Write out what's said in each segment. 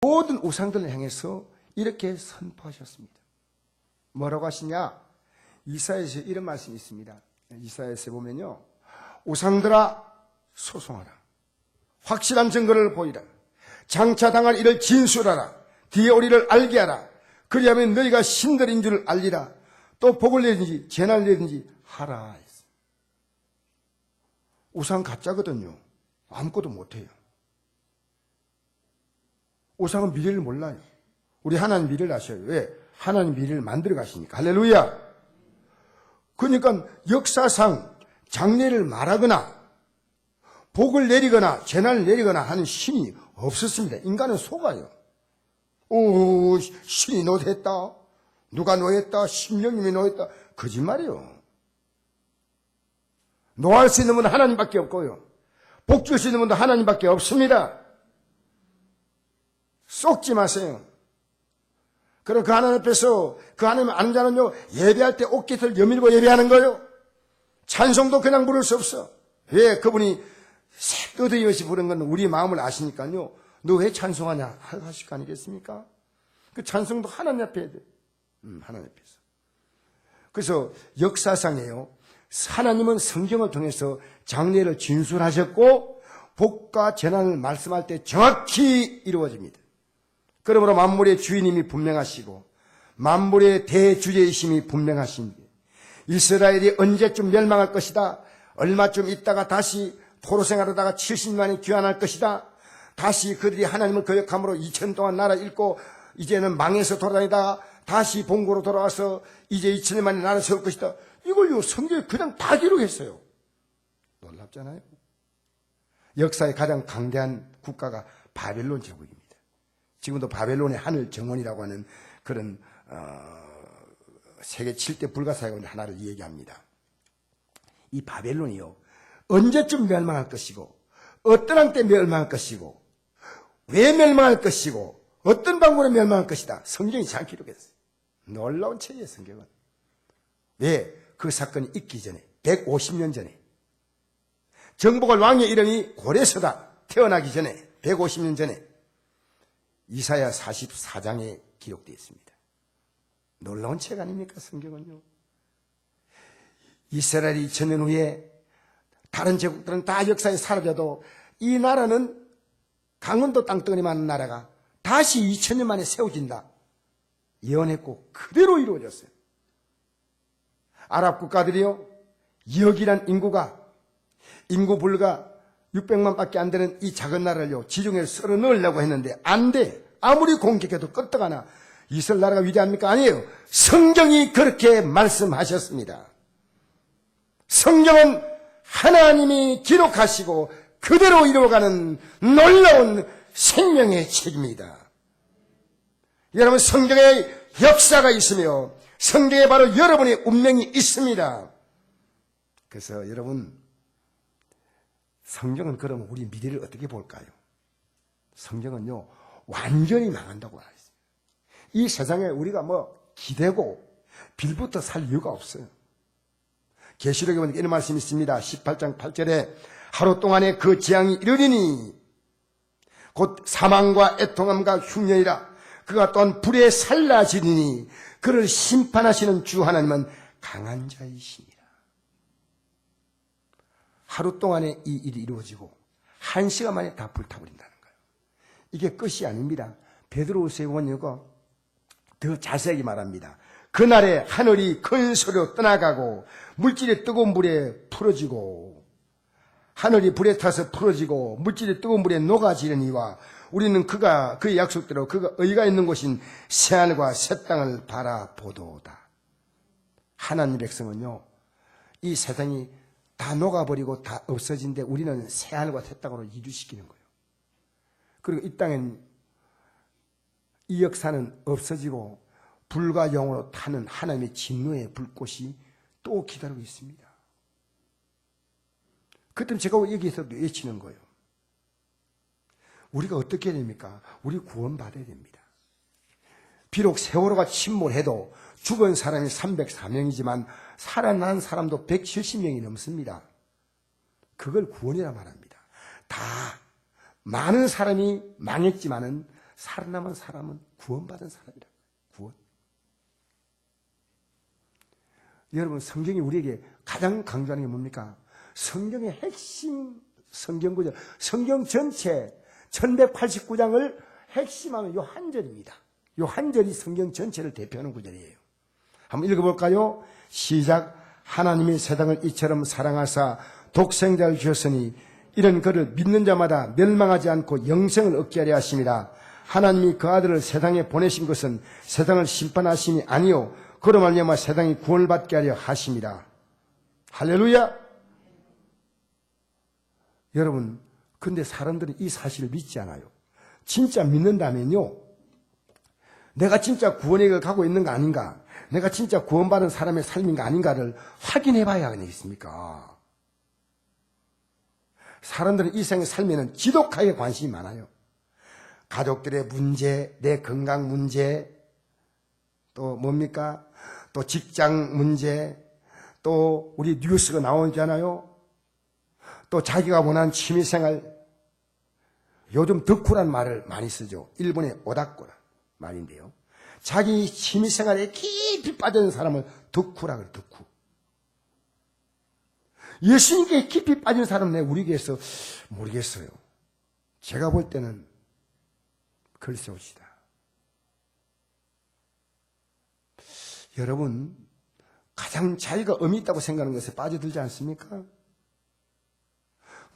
모든 우상들을 향해서 이렇게 선포하셨습니다. 뭐라고 하시냐? 이사야에서 이런 말씀이 있습니다. 이사야에서 보면요, 우상들아 소송하라. 확실한 증거를 보이라. 장차 당할 일을 진술하라. 뒤에 오리를 알게 하라. 그리하면 너희가 신들인 줄 알리라. 또 복을 내든지 재난을 내든지 하라. 우상 가짜거든요. 아무것도 못해요. 우상은 미래를 몰라요. 우리 하나님 미래를 아셔요. 왜? 하나님 미래를 만들어 가시니까. 할렐루야. 그러니까 역사상 장래를 말하거나 복을 내리거나 재난을 내리거나 하는 신이 없었습니다. 인간은 속아요. 신이 노했다. 누가 노했다. 심령님이 노했다. 거짓말이요. 노할 수 있는 분은 하나님밖에 없고요. 복 줄 수 있는 분도 하나님밖에 없습니다. 속지 마세요. 그리고 그 하나님 앞에서 그 하나님 아는 자는요, 예배할 때 옷깃을 여밀고 예배하는 거예요. 찬송도 그냥 부를 수 없어. 왜? 그분이 새끄드이 없이 부른 건 우리 마음을 아시니까요. 너 왜 찬송하냐 하실 거 아니겠습니까? 그 찬송도 하나님 앞에 해야 돼. 하나님 앞에서. 그래서 역사상에요, 하나님은 성경을 통해서 장래를 진술하셨고 복과 재난을 말씀할 때 정확히 이루어집니다. 그러므로 만물의 주인님이 분명하시고 만물의 대주제이심이 분명하십니다. 이스라엘이 언제쯤 멸망할 것이다. 얼마쯤 있다가 다시 포로 생활하다가 70년만에 귀환할 것이다. 다시 그들이 하나님을 거역함으로 2000년 동안 나라 잃고 이제는 망해서 돌아다니다 다시 본고로 돌아와서 이제 2000년 만에 나라 세울 것이다. 이걸요 성경에 그냥 다 기록했어요. 놀랍잖아요. 역사의 가장 강대한 국가가 바벨론 제국입니다. 지금도 바벨론의 하늘 정원이라고 하는 그런 세계 7대 불가사의 가운데 하나를 얘기합니다. 이 바벨론이요, 언제쯤 멸망할 것이고 어떤 한때 멸망할 것이고 왜 멸망할 것이고 어떤 방법으로 멸망할 것이다. 성경이 잘 기록했어요. 놀라운 책이에요, 성경은. 왜? 그 사건이 있기 전에 150년 전에 정복할 왕의 이름이 고레서다. 태어나기 전에 150년 전에 이사야 44장에 기록되어 있습니다. 놀라운 책 아닙니까, 성경은요. 이스라엘이 2000년 후에 다른 제국들은 다 역사에 사라져도 이 나라는 강원도 땅덩어리 많은 나라가 다시 2000년 만에 세워진다. 예언했고 그대로 이루어졌어요. 아랍 국가들이요, 2억이란 인구 불과 600만 밖에 안 되는 이 작은 나라를요, 지중해를 썰어 넣으려고 했는데 안 돼. 아무리 공격해도 끄떡하나. 이스라엘 나라가 위대합니까? 아니에요. 성경이 그렇게 말씀하셨습니다. 성경은 하나님이 기록하시고 그대로 이루어가는 놀라운 생명의 책입니다. 여러분, 성경에 역사가 있으며 성경에 바로 여러분의 운명이 있습니다. 그래서 여러분, 성경은 그럼 우리 미래를 어떻게 볼까요? 성경은요, 완전히 망한다고 말했어요. 이 세상에 우리가 기대고 빌부터 살 이유가 없어요. 계시록에 보니까 이런 말씀이 있습니다. 18장 8절에 하루 동안에 그 재앙이 이르리니 곧 사망과 애통함과 흉년이라. 그가 또한 불에 살라지리니 그를 심판하시는 주 하나님은 강한 자이시니라. 하루 동안에 이 일이 이루어지고 1시간 만에 다 불타버린다는 거예요. 이게 끝이 아닙니다. 베드로후서에 보니까 더 자세하게 말합니다. 그날에 하늘이 큰 소리로 떠나가고 물질이 뜨거운 불에 풀어지고 하늘이 불에 타서 풀어지고 물질이 뜨거운 불에 녹아지려니와 우리는 그의 약속대로 그가 의가 있는 곳인 새하늘과 새 땅을 바라보도다. 하나님 백성은요, 이 세상이 다 녹아버리고 다 없어진데 우리는 새하늘과 새 땅으로 이주시키는 거예요. 그리고 이 땅엔 이 역사는 없어지고 불과 영으로 타는 하나님의 진노의 불꽃이 또 기다리고 있습니다. 그때 제가 여기에서도 외치는 거예요. 우리가 어떻게 해야 됩니까? 우리 구원받아야 됩니다. 비록 세월호가 침몰해도 죽은 사람이 304명이지만 살아난 사람도 170명이 넘습니다. 그걸 구원이라 말합니다. 다 많은 사람이 망했지만은 살아남은 사람은 구원받은 사람이라고. 구원. 여러분, 성경이 우리에게 가장 강조하는 게 뭡니까? 성경의 핵심 성경 구절, 성경 전체 1189장을 핵심하는 요 한 절입니다. 요 한 절이 성경 전체를 대표하는 구절이에요. 한번 읽어볼까요? 시작. 하나님이 세상을 이처럼 사랑하사 독생자를 주셨으니 이런 그를 믿는 자마다 멸망하지 않고 영생을 얻게 하려 하심이라. 하나님이 그 아들을 세상에 보내신 것은 세상을 심판하심이 아니요 그로 말미암아 세상이 구원을 받게 하려 하심이라. 할렐루야. 여러분, 근데 사람들은 이 사실을 믿지 않아요. 진짜 믿는다면요, 내가 진짜 구원의 길을 가고 있는 거 아닌가, 내가 진짜 구원받은 사람의 삶인가 아닌가를 확인해 봐야 하겠습니까? 사람들은 이 생의 삶에는 지독하게 관심이 많아요. 가족들의 문제, 내 건강 문제, 또 뭡니까? 또 직장 문제, 또 우리 뉴스가 나오잖아요. 또 자기가 원하는 취미생활. 요즘 덕후란 말을 많이 쓰죠. 일본의 오다쿠란 말인데요. 자기 취미생활에 깊이 빠진 사람을 덕후라 그래요. 덕후. 예수님께 깊이 빠진 사람은 우리 교회에서 모르겠어요. 제가 볼 때는 글쎄 옵시다. 여러분, 가장 자기가 의미 있다고 생각하는 것에 빠져들지 않습니까?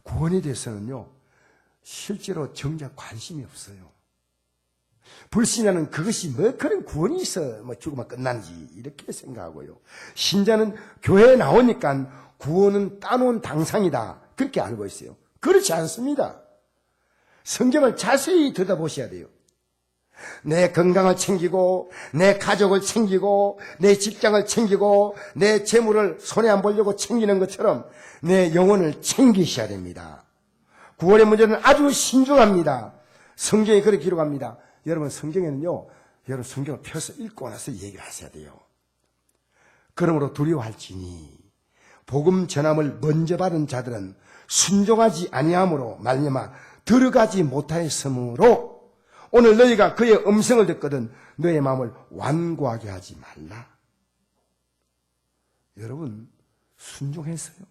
구원에 대해서는요, 실제로 정작 관심이 없어요. 불신자는 그것이 뭐 그런 구원이 있어, 뭐 죽으면 끝난지, 이렇게 생각하고요. 신자는 교회에 나오니까 구원은 따놓은 당상이다, 그렇게 알고 있어요. 그렇지 않습니다. 성경을 자세히 들여다보셔야 돼요. 내 건강을 챙기고, 내 가족을 챙기고, 내 직장을 챙기고, 내 재물을 손에 안 보려고 챙기는 것처럼 내 영혼을 챙기셔야 됩니다. 구원의 문제는 아주 신중합니다. 성경이 그렇게 기록합니다. 여러분, 성경에는요, 여러분 성경을 펴서 읽고 나서 얘기를 하셔야 돼요. 그러므로 두려워할지니 복음 전함을 먼저 받은 자들은 순종하지 아니함으로 말미암아 들어가지 못하였으므로 오늘 너희가 그의 음성을 듣거든 너의 마음을 완고하게 하지 말라. 여러분, 순종했어요?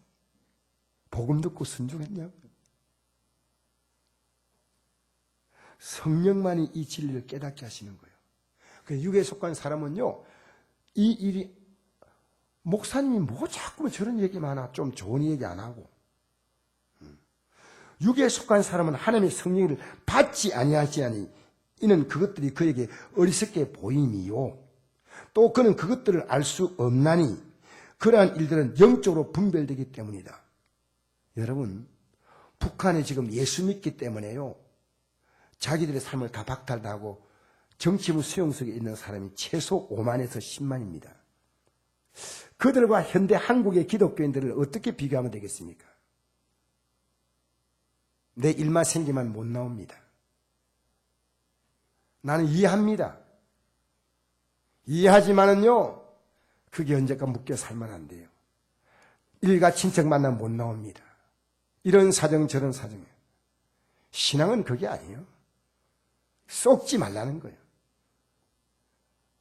복음 듣고 순종했냐고요? 성령만이 이 진리를 깨닫게 하시는 거예요. 그 육에 속한 사람은요, 이 일이 목사님이 뭐 자꾸 저런 얘기만 하나, 좀 좋은 얘기 안 하고, 육에 속한 사람은 하나님의 성령을 받지 아니하지아니 이는 그것들이 그에게 어리석게 보임이요 또 그는 그것들을 알 수 없나니 그러한 일들은 영적으로 분별되기 때문이다. 여러분, 북한에 지금 예수 믿기 때문에요, 자기들의 삶을 다 박탈하고 정치부 수용석에 있는 사람이 최소 5만에서 10만입니다. 그들과 현대 한국의 기독교인들을 어떻게 비교하면 되겠습니까? 내 일만 생기면 못 나옵니다. 나는 이해합니다. 이해하지만은요, 그게 언제까 묶여 살면 안 돼요. 일가 친척 만나면 못 나옵니다. 이런 사정 저런 사정이에요. 신앙은 그게 아니에요. 속지 말라는 거예요.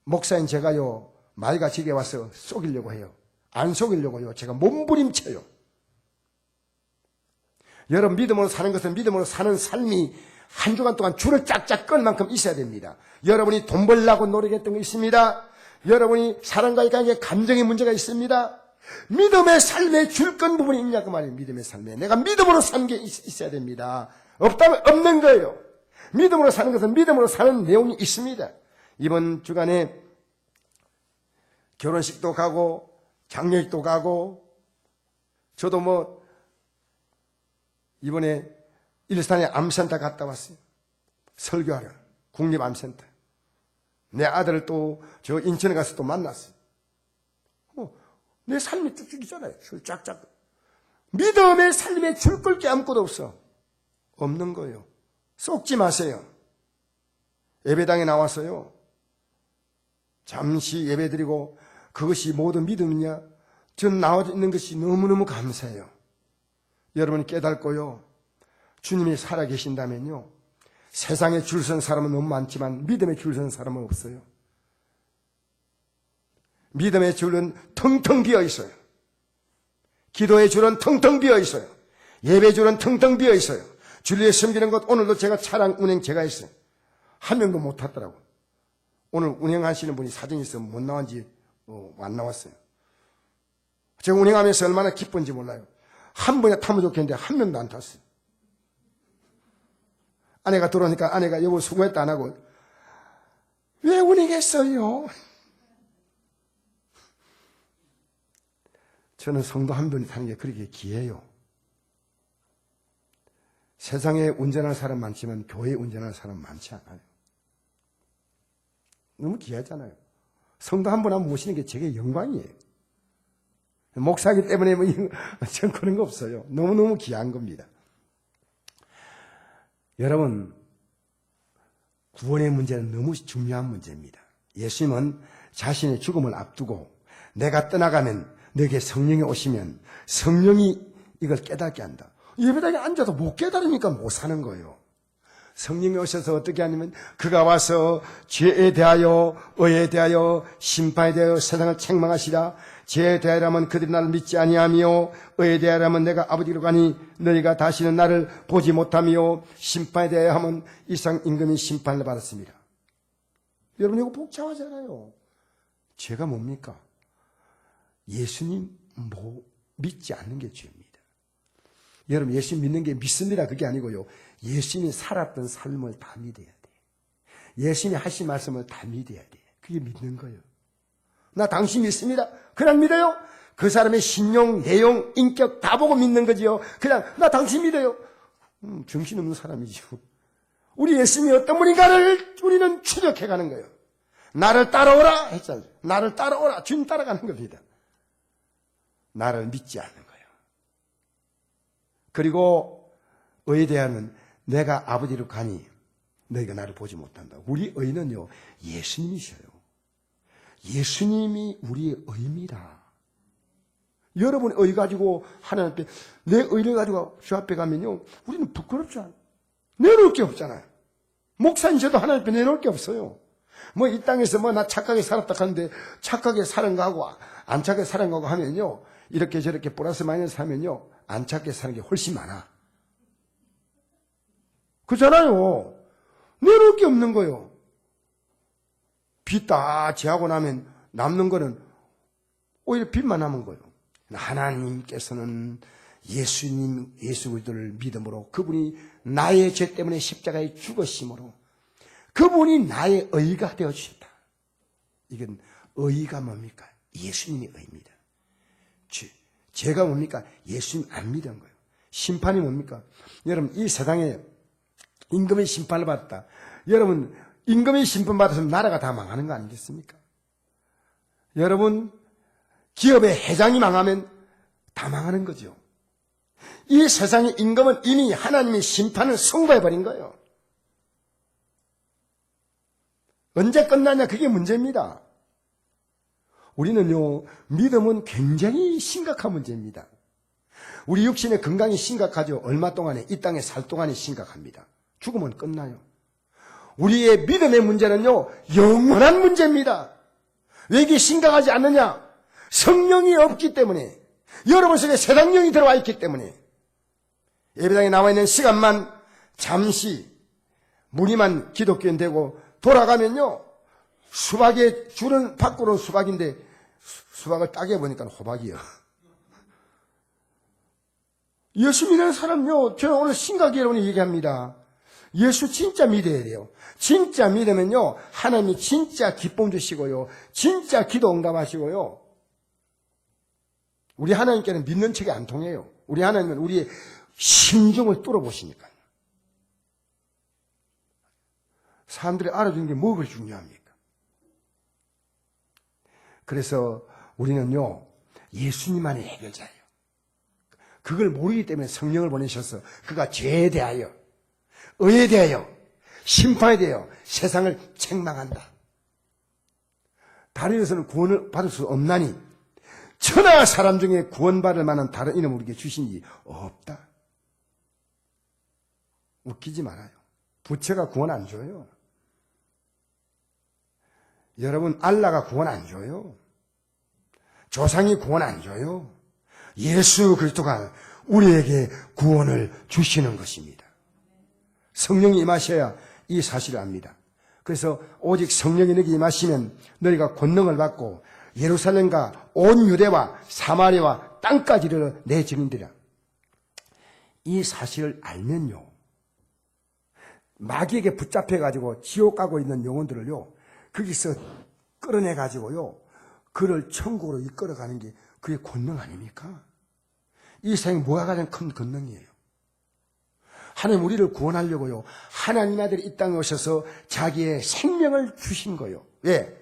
목사님, 제가요 말과 지게 와서 속이려고 해요. 안 속이려고요. 제가 몸부림쳐요. 여러분, 믿음으로 사는 것은 믿음으로 사는 삶이 한 주간 동안 줄을 쫙쫙 끌 만큼 있어야 됩니다. 여러분이 돈 벌려고 노력했던 게 있습니다. 여러분이 사람과의 관계에 감정의 문제가 있습니다. 믿음의 삶에 줄 건 부분이 있냐 그 말이에요. 믿음의 삶에 내가 믿음으로 사는 게 있어야 됩니다. 없다면 없는 거예요. 믿음으로 사는 것은 믿음으로 사는 내용이 있습니다. 이번 주간에 결혼식도 가고 장례식도 가고, 저도 뭐 이번에 일산에 암센터 갔다 왔어요. 설교하러 국립암센터. 내 아들을 또 저 인천에 가서 또 만났어요. 내 삶이 쭉쭉이잖아요. 줄 쫙쫙. 믿음의 삶에 줄 끌 게 아무것도 없어. 없는 거예요. 속지 마세요. 예배당에 나왔어요. 잠시 예배드리고 그것이 모든 믿음이냐? 전 나와 있는 것이 너무너무 감사해요. 여러분이 깨닫고요, 주님이 살아계신다면요, 세상에 줄 선 사람은 너무 많지만 믿음에 줄 선 사람은 없어요. 믿음의 줄은 텅텅 비어 있어요. 기도의 줄은 텅텅 비어 있어요. 예배 줄은 텅텅 비어 있어요. 주일에 섬기는 것, 오늘도 제가 차량 운행 제가 했어요. 한 명도 못 탔더라고. 오늘 운행하시는 분이 사정이 있어서 못 나왔지, 안 나왔어요. 제가 운행하면서 얼마나 기쁜지 몰라요. 한 번에 타면 좋겠는데 한 명도 안 탔어요. 아내가 들어오니까 아내가 여보 수고했다 안 하고 왜 운행했어요? 저는 성도 한 분이 타는 게 그렇게 귀해요. 세상에 운전할 사람 많지만 교회에 운전할 사람 많지 않아요. 너무 귀하잖아요. 성도 한 분 한 분 모시는 게 제게 영광이에요. 목사이기 때문에 전 그런 거 없어요. 너무너무 귀한 겁니다. 여러분, 구원의 문제는 너무 중요한 문제입니다. 예수님은 자신의 죽음을 앞두고 내가 떠나가면 너에게 성령이 오시면 성령이 이걸 깨닫게 한다. 예배당에 앉아도 못 깨달으니까 못 사는 거예요. 성령이 오셔서 어떻게 하냐면 그가 와서 죄에 대하여 의에 대하여 심판에 대하여 세상을 책망하시라. 죄에 대하여라면 그들이 나를 믿지 아니하며 의에 대하여라면 내가 아버지로 가니 너희가 다시는 나를 보지 못하며 심판에 대하여 하면 이상 임금이 심판을 받았습니다. 여러분 이거 복잡하잖아요. 죄가 뭡니까? 예수님 믿지 않는 게 죄입니다. 여러분 예수님 믿는 게 믿습니다 그게 아니고요. 예수님이 살았던 삶을 다 믿어야 돼요. 예수님이 하신 말씀을 다 믿어야 돼요. 그게 믿는 거예요. 나 당신 믿습니다. 그냥 믿어요? 그 사람의 신용, 내용, 인격 다 보고 믿는 거지요. 그냥 나 당신 믿어요. 정신없는 사람이죠. 우리 예수님이 어떤 분인가를 우리는 추적해가는 거예요. 나를 따라오라 했잖아요. 나를 따라오라. 주님 따라가는 겁니다. 나를 믿지 않는 거예요. 그리고 의에 대하여는 내가 아버지로 가니 너희가 나를 보지 못한다. 우리 의는요 예수님이셔요. 예수님이 우리의 의입니다. 여러분 의 가지고 하나님 앞에 내 의를 가지고 주 앞에 가면요 우리는 부끄럽지 않아요. 내놓을 게 없잖아요. 목사님 저도 하나님 앞에 내놓을 게 없어요. 뭐 이 땅에서 뭐 나 착하게 살았다 하는데 착하게 사는 거하고 안 착하게 사는 거하고 하면요 이렇게 저렇게 플러스 마이너스 하면요 안 착하게 사는 게 훨씬 많아. 그렇잖아요. 내놓을 게 없는 거예요. 빚 다 제하고 나면 남는 거는 오히려 빚만 남은 거예요. 하나님께서는 예수님, 예수 그리스도를 믿음으로 그분이 나의 죄 때문에 십자가에 죽으심으로 그분이 나의 의가 되어주셨다. 이건 의가 뭡니까? 예수님의 의입니다. 죄가 뭡니까? 예수님 안 믿은 거예요. 심판이 뭡니까? 여러분 이 세상에 임금의 심판을 받았다. 여러분 임금의 심판 받았으면 나라가 다 망하는 거 아니겠습니까? 여러분 기업의 회장이 망하면 다 망하는 거죠. 이 세상의 임금은 이미 하나님의 심판을 선고해버린 거예요. 언제 끝나냐 그게 문제입니다. 우리는요 믿음은 굉장히 심각한 문제입니다. 우리 육신의 건강이 심각하죠. 얼마 동안에 이 땅에 살 동안이 심각합니다. 죽으면 끝나요. 우리의 믿음의 문제는요 영원한 문제입니다. 왜 이게 심각하지 않느냐? 성령이 없기 때문에 여러분 속에 세상령이 들어와 있기 때문에 예배당에 나와 있는 시간만 잠시 무늬만 기독교인 되고 돌아가면요 수박의 줄은 밖으로 수박인데 수박을 따게 보니까 호박이요. 예수 믿는 사람요 저는 오늘 심각히 여러분이 얘기합니다. 예수 진짜 믿어야 돼요. 진짜 믿으면요 하나님이 진짜 기쁨 주시고요 진짜 기도 응답하시고요. 우리 하나님께는 믿는 척이 안 통해요. 우리 하나님은 우리의 심정을 뚫어보시니까요. 사람들이 알아주는 게 뭐가 중요합니까? 그래서 우리는요 예수님만의 해결자예요. 그걸 모르기 때문에 성령을 보내셔서 그가 죄에 대하여 의에 대하여 심판에 대하여 세상을 책망한다. 다른 데서는 구원을 받을 수 없나니 천하 사람 중에 구원받을 만한 다른 이름을 우리에게 주신 이 없다. 웃기지 말아요. 부처가 구원 안 줘요. 여러분, 알라가 구원 안 줘요. 조상이 구원 안 줘요. 예수 그리스도가 우리에게 구원을 주시는 것입니다. 성령이 임하셔야 이 사실을 압니다. 그래서 오직 성령이 너에게 임하시면 너희가 권능을 받고 예루살렘과 온 유대와 사마리아와 땅까지 이르러 내 증인되리라. 이 사실을 알면요, 마귀에게 붙잡혀가지고 지옥 가고 있는 영혼들을요, 거기서 끌어내가지고요, 그를 천국으로 이끌어가는 게 그게 권능 아닙니까? 이 세상에 뭐가 가장 큰 권능이에요? 하나님 우리를 구원하려고요, 하나님 아들이 이 땅에 오셔서 자기의 생명을 주신 거예요. 왜?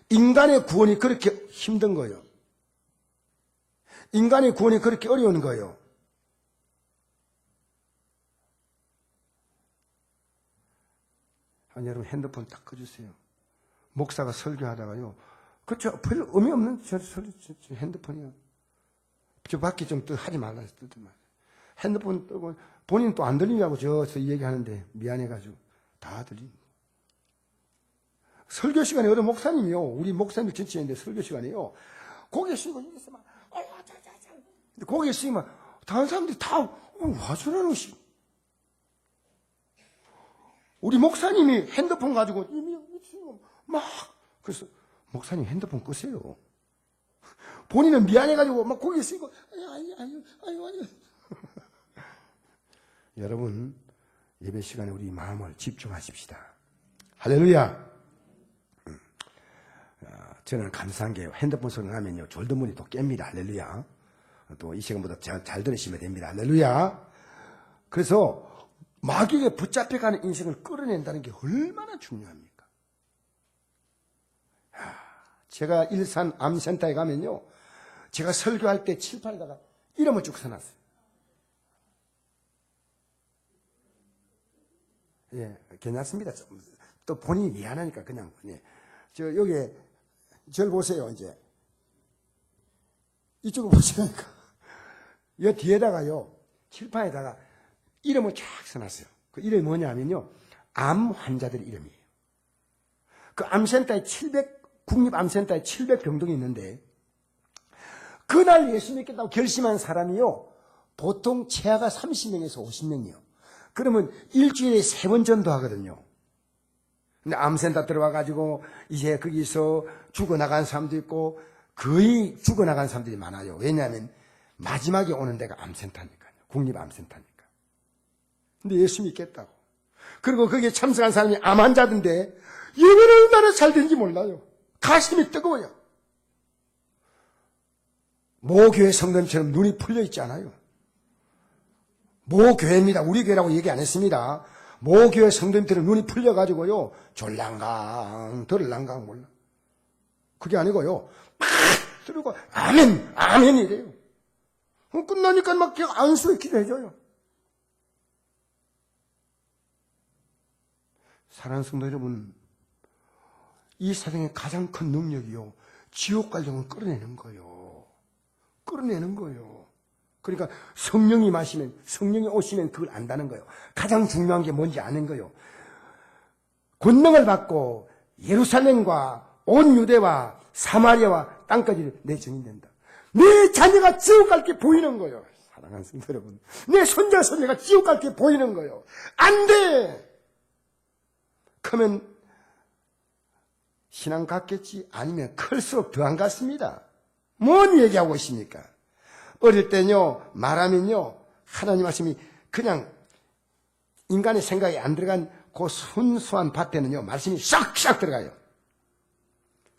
인간의 구원이 그렇게 힘든 거예요. 인간의 구원이 그렇게 어려운 거예요. 아니, 여러분 핸드폰 딱 꺼주세요. 목사가 설교하다가요, 그렇죠, 별 의미 없는 핸드폰이요. 저 밖에 좀 하지 말라 뜨지 마. 핸드폰 뜨고 본인 또 안 들리냐고 저서 얘기하는데 미안해가지고 다 들립니다. 설교 시간에 어느 목사님이요, 우리 목사님 전체인데 설교 시간에요, 고개 숙이고 이렇게 있으면 고개 숙이면 다른 사람들이 다 와 저러는 시. 우리 목사님이 핸드폰 가지고 막 그래서 목사님 핸드폰 끄세요. 본인은 미안해가지고 막 고개 숙이고 아유. 여러분, 예배 시간에 우리 마음을 집중하십시다. 할렐루야. 저는 감사한 게 핸드폰 소리 나면요, 졸더문이 또 깹니다. 할렐루야. 또 이 시간보다 잘 들으시면 됩니다. 할렐루야. 그래서 마귀에게 붙잡혀가는 인생을 끌어낸다는 게 얼마나 중요합니까? 제가 일산 암센터에 가면요, 제가 설교할 때 칠판에다가 이름을 쭉 써놨어요. 예, 괜찮습니다. 또 본인이 미안하니까 그냥, 예. 여기에, 저를 보세요, 이제. 이쪽을 보시니까. 이 뒤에다가요, 칠판에다가 이름을 쫙 써놨어요. 그 이름이 뭐냐면요, 암 환자들 이름이에요. 그 암센터에 국립암센터에 700병동이 있는데, 그날 예수 믿겠다고 결심한 사람이요, 보통 최하가 30명에서 50명이요. 그러면 일주일에 3번 전도하거든요. 근데 암센터 들어와가지고 이제 거기서 죽어나간 사람도 있고 거의 죽어나간 사람들이 많아요. 왜냐하면 마지막에 오는 데가 암센터니까요. 국립암센터니까. 근데 예수 믿겠다고. 그리고 거기에 참석한 사람이 암 환자인데 영혼을 얼마나 잘 되는지 몰라요. 가슴이 뜨거워요. 모교회 성도님처럼 눈이 풀려 있지 않아요. 모교회입니다. 우리 교회라고 얘기 안 했습니다. 모교회 성도님들은 눈이 풀려가지고요, 졸랑강, 덜랑강 몰라. 그게 아니고요, 막 들고 아멘, 아멘이래요. 끝나니까 막 안수에 기도해줘요. 사랑하는 성도 여러분, 이 세상의 가장 큰 능력이요, 지옥 갈 영을 끌어내는 거예요. 끌어내는 거예요. 그러니까 성령이 마시면, 성령이 오시면 그걸 안다는 거예요. 가장 중요한 게 뭔지 아는 거예요. 권능을 받고 예루살렘과 온 유대와 사마리아와 땅까지 내 증인된다. 내 자녀가 지옥 갈 게 보이는 거예요. 사랑하는 성도 여러분, 내 손자 손녀가 지옥 갈 게 보이는 거예요. 안 돼! 그러면 신앙 같겠지? 아니면 클수록 더 안 같습니다. 뭔 얘기하고 있습니까? 어릴 때는요, 말하면요, 하나님 말씀이 그냥 인간의 생각이 안 들어간 그 순수한 밭에는요, 말씀이 싹싹 들어가요.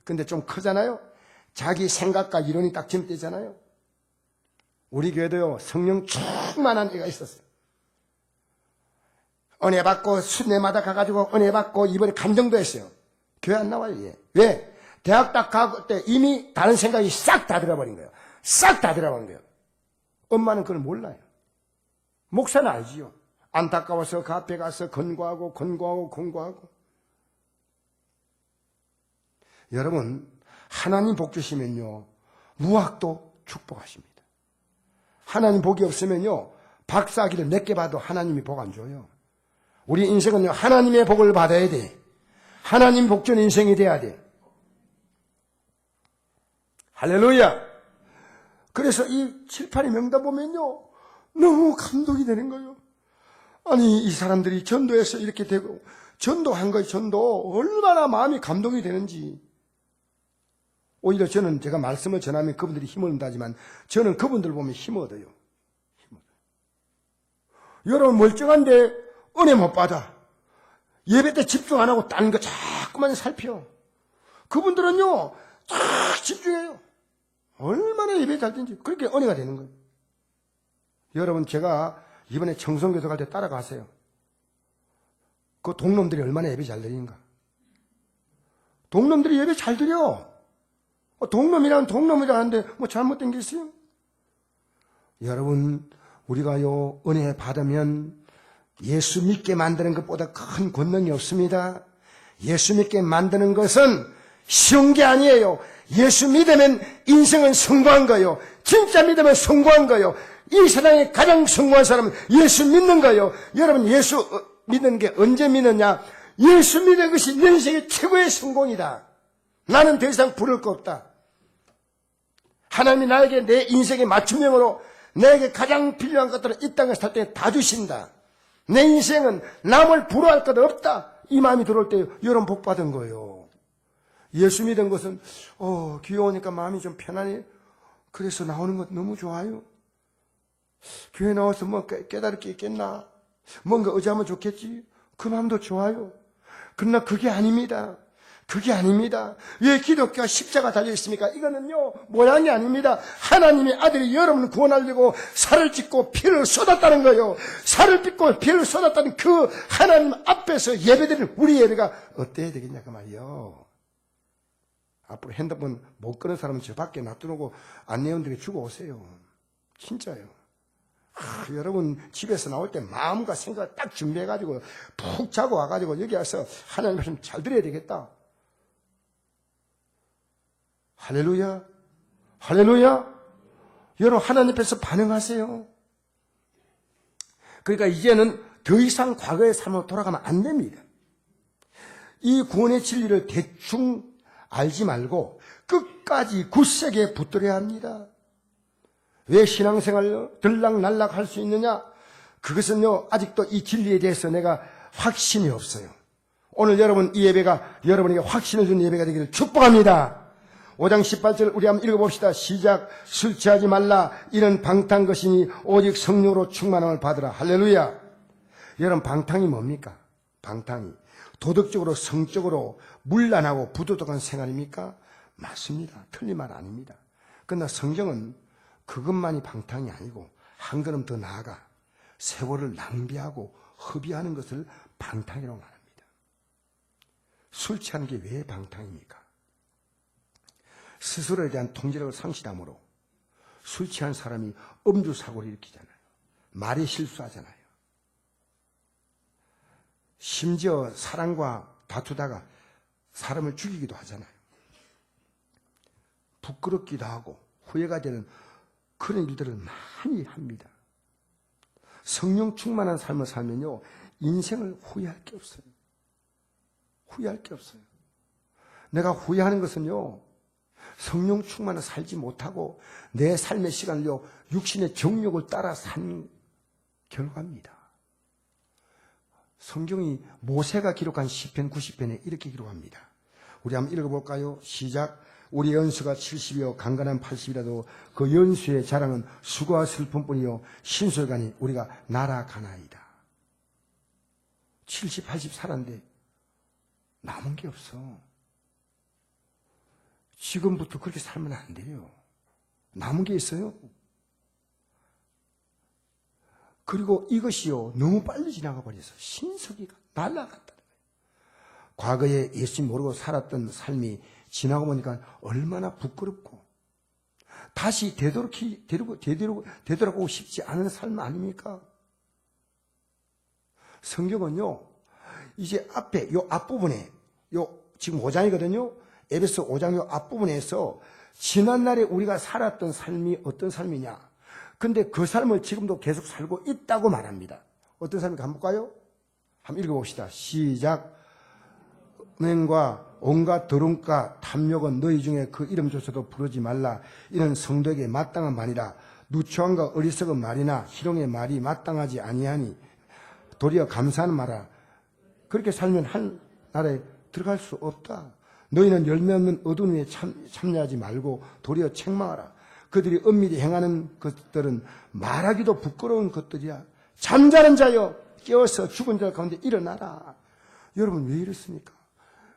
근데 좀 크잖아요? 자기 생각과 이론이 딱 짐되잖아요? 우리 교회도요, 성령 충만한 애가 있었어요. 은혜 받고 순례마다 가가지고 은혜 받고 이번에 감정도 했어요. 교회 안 나와요, 얘. 왜? 대학 딱 가고 때 이미 다른 생각이 싹 다 들어버린 거예요. 싹 다 들어버린 거예요. 엄마는 그걸 몰라요. 목사는 알지요. 안타까워서 그 앞에 가서 권고하고. 여러분, 하나님 복 주시면요, 무학도 축복하십니다. 하나님 복이 없으면요, 박사학위를 몇 개 봐도 하나님이 복 안 줘요. 우리 인생은요, 하나님의 복을 받아야 돼. 하나님 복전 인생이 돼야 돼. 할렐루야. 그래서 이 7, 8의 명단 보면요, 너무 감동이 되는 거예요. 아니, 이 사람들이 전도해서 이렇게 되고, 전도한 거예요, 전도. 얼마나 마음이 감동이 되는지. 오히려 저는 제가 말씀을 전하면 그분들이 힘을 얻는다지만, 저는 그분들 보면 힘 얻어요. 여러분 멀쩡한데 은혜 못 받아. 예배 때 집중 안 하고 다른 거 자꾸만 살펴. 그분들은요, 쫙 집중해요. 얼마나 예배 잘 되는지. 그렇게 은혜가 되는 거예요. 여러분, 제가 이번에 청송교도 갈 때 따라가세요. 그 동놈들이 얼마나 예배 잘 드리는가. 동놈들이 예배 잘 드려. 동놈이라는 동놈이라는데 뭐 잘못된 게 있어요? 여러분, 우리가요, 은혜 받으면 예수 믿게 만드는 것보다 큰 권능이 없습니다. 예수 믿게 만드는 것은 쉬운 게 아니에요. 예수 믿으면 인생은 성공한 거예요. 진짜 믿으면 성공한 거예요. 이 세상에 가장 성공한 사람은 예수 믿는 거예요. 여러분, 예수 믿는 게 언제 믿느냐? 예수 믿는 것이 내 인생의 최고의 성공이다. 나는 더 이상 부를 거 없다. 하나님이 나에게 내 인생의 맞춤형으로 내게 가장 필요한 것들을 이 땅에 살 때 다 주신다. 내 인생은 남을 부러워할 것 없다. 이 마음이 들어올 때 여러분 복 받은 거예요. 예수 믿은 것은 귀여우니까 마음이 좀 편하네. 그래서 나오는 것 너무 좋아요. 교회 나와서 뭐 깨달을 게 있겠나? 뭔가 의지하면 좋겠지. 그 마음도 좋아요. 그러나 그게 아닙니다. 그게 아닙니다. 왜 기독교가 십자가 달려있습니까? 이거는요, 모양이 아닙니다. 하나님의 아들이 여러분을 구원하려고 살을 찢고 피를 쏟았다는 거예요. 살을 찢고 피를 쏟았다는 그 하나님 앞에서 예배드리는 우리 예배가 어때야 되겠냐, 그 말이요. 앞으로 핸드폰 못 끄는 사람은 저 밖에 놔두고 안내원들이 주고 오세요. 진짜요. 여러분 집에서 나올 때 마음과 생각을 딱 준비해가지고 푹 자고 와가지고 여기 와서 하나님 말씀 잘 들어야 되겠다. 할렐루야. 할렐루야. 여러분 하나님 앞에서 반응하세요. 그러니까 이제는 더 이상 과거의 삶으로 돌아가면 안 됩니다. 이 구원의 진리를 대충 알지 말고 끝까지 굳세게 붙들어야 합니다. 왜 신앙생활 들락날락 할 수 있느냐? 그것은요, 아직도 이 진리에 대해서 내가 확신이 없어요. 오늘 여러분 이 예배가 여러분에게 확신을 주는 예배가 되기를 축복합니다. 5장 18절 우리 한번 읽어봅시다. 시작. 술 취하지 말라. 이는 방탕 것이니 오직 성령으로 충만함을 받으라. 할렐루야. 여러분 방탕이 뭡니까? 방탕이 도덕적으로 성적으로 문란하고 부도덕한 생활입니까? 맞습니다. 틀린 말 아닙니다. 그러나 성경은 그것만이 방탕이 아니고 한 걸음 더 나아가 세월을 낭비하고 허비하는 것을 방탕이라고 말합니다. 술 취하는 게 왜 방탕입니까? 스스로에 대한 통제력을 상실함으로 술 취한 사람이 음주 사고를 일으키잖아요. 말에 실수하잖아요. 심지어 사람과 다투다가 사람을 죽이기도 하잖아요. 부끄럽기도 하고 후회가 되는 그런 일들을 많이 합니다. 성령 충만한 삶을 살면요, 인생을 후회할 게 없어요. 후회할 게 없어요. 내가 후회하는 것은요, 성령 충만을 살지 못하고 내 삶의 시간을요, 육신의 정욕을 따라 산 결과입니다. 성경이 모세가 기록한 시편 90편에 이렇게 기록합니다. 우리 한번 읽어볼까요? 시작. 우리 연수가 70이요 강간한 80이라도 그 연수의 자랑은 수고와 슬픔뿐이요 신술간이 우리가 날아가나이다. 70, 80 살았는데 남은 게 없어. 지금부터 그렇게 살면 안 돼요. 남은 게 있어요. 그리고 이것이요 너무 빨리 지나가 버려서 신석이가 날아갔다는 거예요. 과거에 예수 모르고 살았던 삶이 지나고 보니까 얼마나 부끄럽고 다시 되돌아가고 싶지 않은 삶 아닙니까? 성경은요 이제 앞에 요 앞부분에 지금 5장이거든요. 에베소 5장 요 앞부분에서 지난날에 우리가 살았던 삶이 어떤 삶이냐, 근데 그 삶을 지금도 계속 살고 있다고 말합니다. 어떤 삶인가 한번 볼까요? 한번 읽어봅시다. 시작. 은행과 온갖 더러움과 탐욕은 너희 중에 그 이름조차도 부르지 말라. 이는 성도에게 마땅한 말이라. 누추함과 어리석은 말이나 희롱의 말이 마땅하지 아니하니 도리어 감사하는 말아. 그렇게 살면 한 나라에 들어갈 수 없다. 너희는 열매 없는 어두운 위에 참여하지 말고 도리어 책망하라. 그들이 은밀히 행하는 것들은 말하기도 부끄러운 것들이야. 잠자는 자여 깨어서 죽은 자 가운데 일어나라. 여러분 왜 이렇습니까?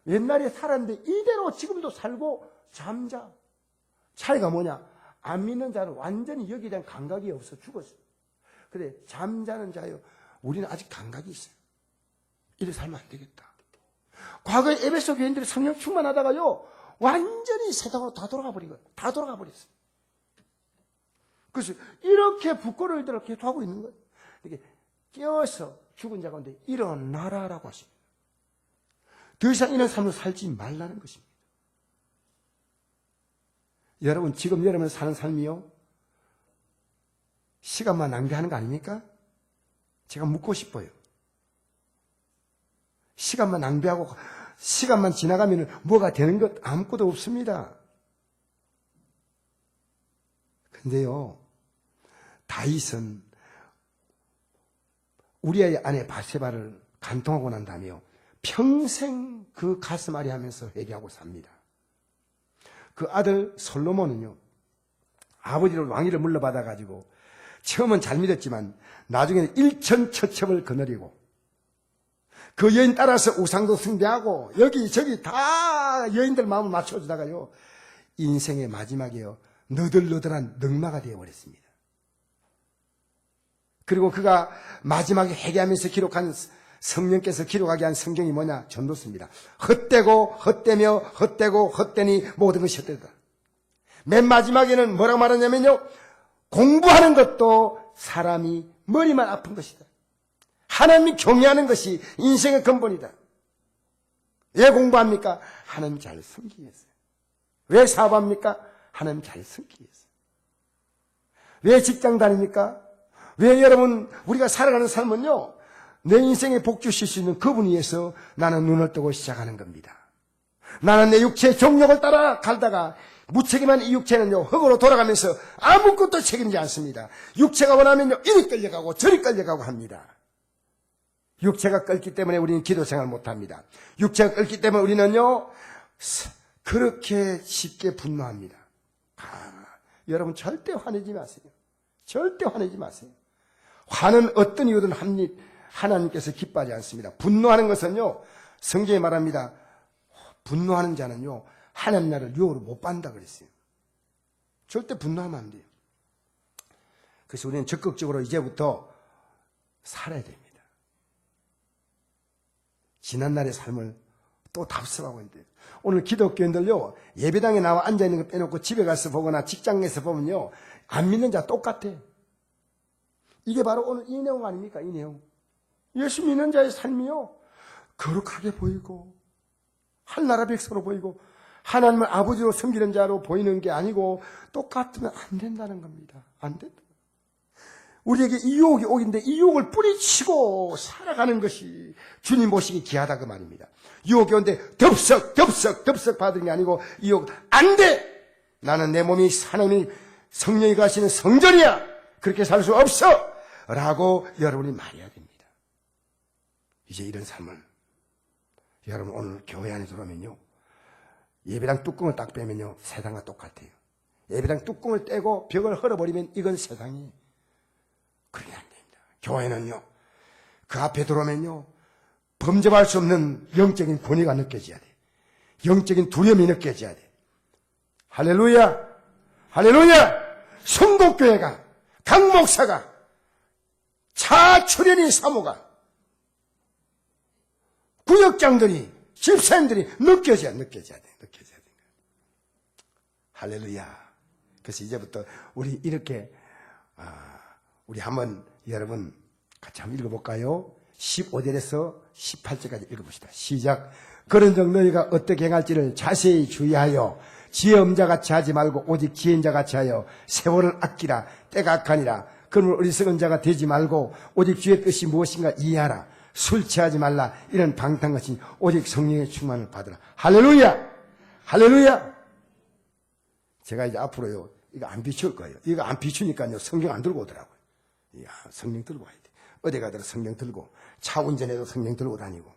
옛날에 살았는데 이대로 지금도 살고 잠자. 차이가 뭐냐? 안 믿는 자는 완전히 여기에 대한 감각이 없어 죽었어. 그래 잠자는 자여, 우리는 아직 감각이 있어요. 이래 살면 안 되겠다. 과거에 에베소 교인들이 성령 충만하다가요 완전히 세상으로 다 돌아가 버린 거예요. 다 돌아가 버렸어요. 그래서 이렇게 부끄러운 일들을 계속 하고 있는 거예요. 이렇게 깨어서 죽은 자 가운데 일어나라라고 하십니다. 더 이상 이런 삶을 살지 말라는 것입니다. 여러분 지금 여러분 사는 삶이요 시간만 낭비하는 거 아닙니까? 제가 묻고 싶어요. 시간만 낭비하고 시간만 지나가면 뭐가 되는 것 아무것도 없습니다. 근데요 다윗은 우리의 아내 바세바를 간통하고 난 다음에요 평생 그 가슴 아리 하면서 회개하고 삽니다. 그 아들 솔로몬은요 아버지를 왕위를 물러받아 가지고 처음은 잘 믿었지만 나중에는 일천처첩을 거느리고 그 여인 따라서 우상도 숭배하고 여기저기 다 여인들 마음을 맞춰주다가요 인생의 마지막에요 너덜너덜한 늑마가 되어버렸습니다. 그리고 그가 마지막에 회개하면서 기록한 성령께서 기록하게 한 성경이 뭐냐? 전도서입니다. 헛되고 헛되며 헛되고 헛되니 모든 것이 헛되다. 맨 마지막에는 뭐라고 말하냐면요 공부하는 것도 사람이 머리만 아픈 것이다. 하나님이 경외하는 것이 인생의 근본이다. 왜 공부합니까? 하나님 잘 섬기기 위해서. 왜 사업합니까? 하나님 잘 섬기기 위해서. 왜 직장 다닙니까? 왜 여러분 우리가 살아가는 삶은요 내 인생에 복 주실 수 있는 그분 위해서 나는 눈을 뜨고 시작하는 겁니다. 나는 내 육체의 정욕을 따라 갈다가 무책임한 이 육체는요 흙으로 돌아가면서 아무것도 책임지 않습니다. 육체가 원하면요 이리 끌려가고 저리 끌려가고 합니다. 육체가 끓기 때문에 우리는 기도 생활 못합니다. 육체가 끓기 때문에 우리는요 그렇게 쉽게 분노합니다. 여러분 절대 화내지 마세요. 절대 화내지 마세요. 화는 어떤 이유든 하나님께서 기뻐하지 않습니다. 분노하는 것은요 성경에 말합니다. 분노하는 자는요 하나님 나라를 유혹으로 못 받는다 그랬어요. 절대 분노하면 안 돼요. 그래서 우리는 적극적으로 이제부터 살아야 됩니다. 지난날의 삶을 또 답습하고 있는데 오늘 기독교인들요 예배당에 나와 앉아있는 거 빼놓고 집에 가서 보거나 직장에서 보면요 안 믿는 자 똑같아. 이게 바로 오늘 이 내용 아닙니까? 이 내용. 예수 믿는 자의 삶이요 거룩하게 보이고 한나라 백성으로 보이고 하나님을 아버지로 섬기는 자로 보이는 게 아니고 똑같으면 안 된다는 겁니다. 안 된다. 우리에게 이 유혹이 오긴데 이 유혹을 뿌리치고 살아가는 것이 주님 모시기 귀하다 그 말입니다. 유혹이 오는데 덥석 받는 게 아니고 이 유혹 안 돼! 나는 내 몸이 하나님이 성령이 가시는 성전이야! 그렇게 살 수 없어! 라고 여러분이 말해야 됩니다. 이제 이런 삶을 여러분 오늘 교회 안에 들어오면요 예배당 뚜껑을 딱 빼면요 세상과 똑같아요. 예배당 뚜껑을 떼고 벽을 헐어버리면 이건 세상이에요. 그렇게 안 됩니다. 교회는요 그 앞에 들어오면요 범접할 수 없는 영적인 권위가 느껴져야 돼. 영적인 두려움이 느껴져야 돼. 할렐루야 할렐루야. 성도교회가 각 목사가 차출연이 사모가 구역장들이 집사님들이 느껴져야 돼. 할렐루야. 그래서 이제부터 우리 이렇게 우리 한번 여러분 같이 한번 읽어볼까요? 15절에서 18절까지 읽어봅시다. 시작. 그런즉 너희가 어떻게 행할지를 자세히 주의하여 지혜 엄자같이 하지 말고 오직 지혜인자같이 하여 세월을 아끼라. 때가 악하니라. 그러므로 어리석은 자가 되지 말고 오직 주의 뜻이 무엇인가 이해하라. 술 취하지 말라. 이런 방탕 것이 오직 성령의 충만을 받으라. 할렐루야! 할렐루야! 제가 이제 앞으로요, 이거 안 비출 거예요. 이거 안 비추니까요, 성경 안 들고 오더라고요. 야, 성경 들고 와야 돼. 어디 가더라도 성경 들고, 차 운전해도 성경 들고 다니고,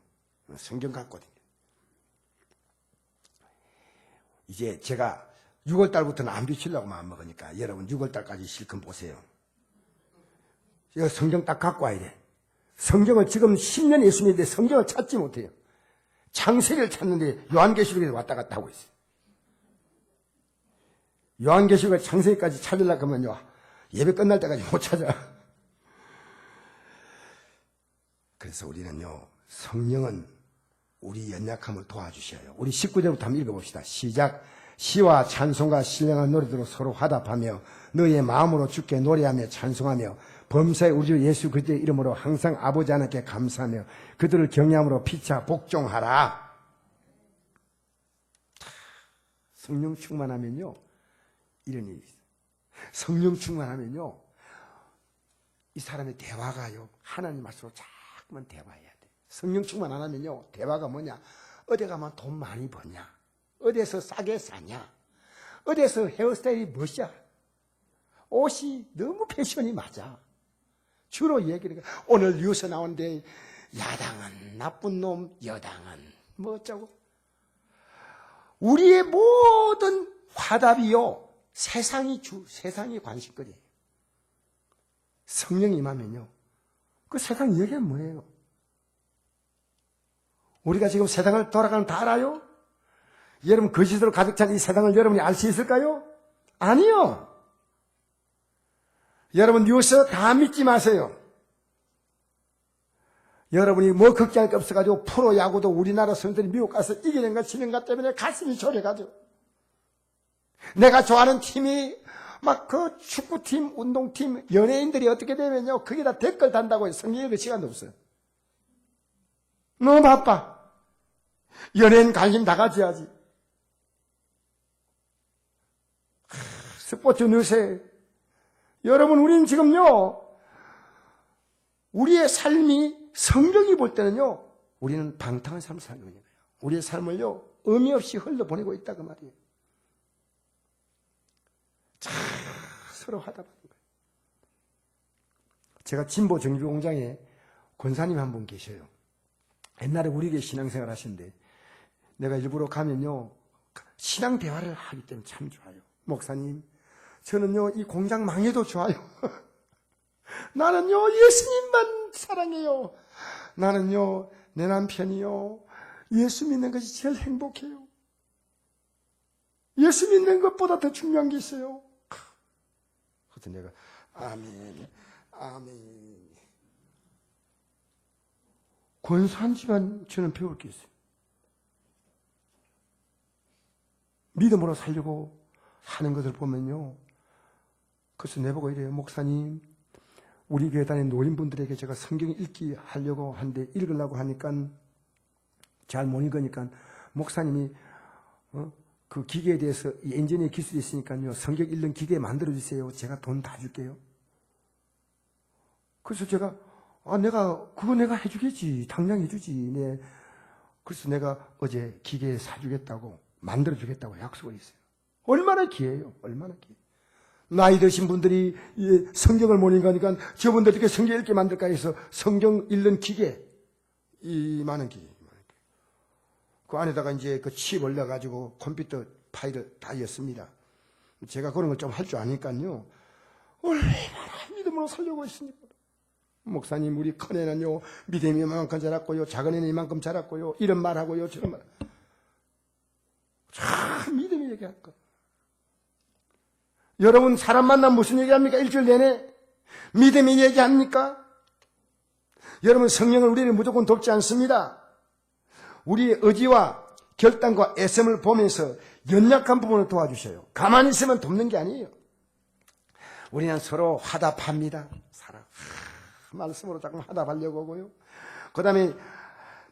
성경 갖고 다니고. 이제 제가 6월달부터는 안 비추려고 마음먹으니까 여러분 6월달까지 실컷 보세요. 이거 성경 딱 갖고 와야 돼. 성경을 지금 10년 예수님인데 성경을 찾지 못해요. 창세기를 찾는데 요한계시록에 왔다 갔다 하고 있어요. 요한계시록을 창세기까지 찾으려고 하면요, 예배 끝날 때까지 못 찾아. 그래서 우리는요, 성령은 우리 연약함을 도와주셔요. 우리 19절부터 한번 읽어봅시다. 시작. 시와 찬송과 신령한 노래들로 서로 화답하며 너희의 마음으로 주께 노래하며 찬송하며 범사의 우리 주 예수 그리스도의 이름으로 항상 아버지 하나님께 감사하며 그들을 경외함으로 피차 복종하라. 성령 충만하면요, 이런 일이 있어요. 성령 충만하면요, 이 사람의 대화가요, 하나님 말씀으로 자꾸만 대화해야 돼. 성령 충만 안 하면요, 대화가 뭐냐? 어디 가면 돈 많이 버냐? 어디에서 싸게 사냐? 어디에서 헤어스타일이 멋이야? 옷이 너무 패션이 맞아. 주로 얘기를, 오늘 뉴스 나오는데 야당은 나쁜 놈, 여당은 뭐 어쩌고. 우리의 모든 화답이요, 세상이 관심거리예요. 성령이 임하면요, 그 세상 얘기는 뭐예요? 우리가 지금 세상을 돌아가는 다 알아요? 여러분 거짓으로 가득 찬 이 세상을 여러분이 알 수 있을까요? 아니요. 여러분 뉴스 다 믿지 마세요. 여러분이 뭐 걱정할 게 없어가지고 프로야구도 우리나라 선수들이 미국 가서 이기는가 지는가 때문에 가슴이 졸여가지고, 내가 좋아하는 팀이 막 그 축구팀, 운동팀, 연예인들이 어떻게 되면요, 거기다 댓글 단다고 해서 성경 읽을 시간도 없어요. 너무 바빠. 연예인 관심 다 가져야지. 스포츠 뉴스에, 여러분 우리는 지금요, 우리의 삶이 성경이 볼 때는요, 우리는 방탕한 삶을 살고 있는 거예요. 우리의 삶을요, 의미 없이 흘러보내고 있다 그 말이에요. 서로 하다 보는 거예요. 제가 진보 정규공장에 권사님 한 분 계셔요. 옛날에 우리 교회 신앙생활 하시는데 내가 일부러 가면요, 신앙 대화를 하기 때문에 참 좋아요. 목사님, 저는요 이 공장 망해도 좋아요. 나는요 예수님만 사랑해요. 나는요 내 남편이요 예수 믿는 것이 제일 행복해요. 예수 믿는 것보다 더 중요한 게 있어요. 그래서 내가 아멘, 아멘. 권사하지만 저는 배울 게 있어요. 믿음으로 살려고 하는 것을 보면요, 그래서 내보고 이래요. 목사님, 우리 교회 다니는 노인분들에게 제가 성경 읽기 하려고 하는데 읽으려고 하니까 잘 못 읽으니까 목사님이 그 기계에 대해서 이 엔지니어 기술이 있으니까요, 성경 읽는 기계 만들어주세요. 제가 돈 다 줄게요. 그래서 제가 그거 내가 해주겠지. 당장 해주지. 네. 그래서 내가 어제 기계 사주겠다고, 만들어주겠다고 약속을 했어요. 얼마나 기회예요. 얼마나 기회. 나이 드신 분들이 성경을 못 읽으니까 저분들 어떻게 성경 읽게 만들까 해서 성경 읽는 기계, 이만한 기계. 그 안에다가 이제 그 칩 올려가지고 컴퓨터 파일을 다 였습니다. 제가 그런 걸 좀 할 줄 아니까요, 얼마나 믿음으로 살려고 했습니까? 목사님, 우리 큰애는요 믿음이 이만큼 자랐고요, 작은 애는 이만큼 자랐고요, 이런 말하고요, 저런 말. 참 믿음이 얘기할 거. 여러분 사람 만나면 무슨 얘기합니까? 일주일 내내 믿음이 얘기합니까? 여러분 성령은 우리를 무조건 돕지 않습니다. 우리의 의지와 결단과 애씀을 보면서 연약한 부분을 도와주셔요. 가만히 있으면 돕는 게 아니에요. 우리는 서로 화답합니다. 말씀으로 자꾸 화답하려고 하고요. 그 다음에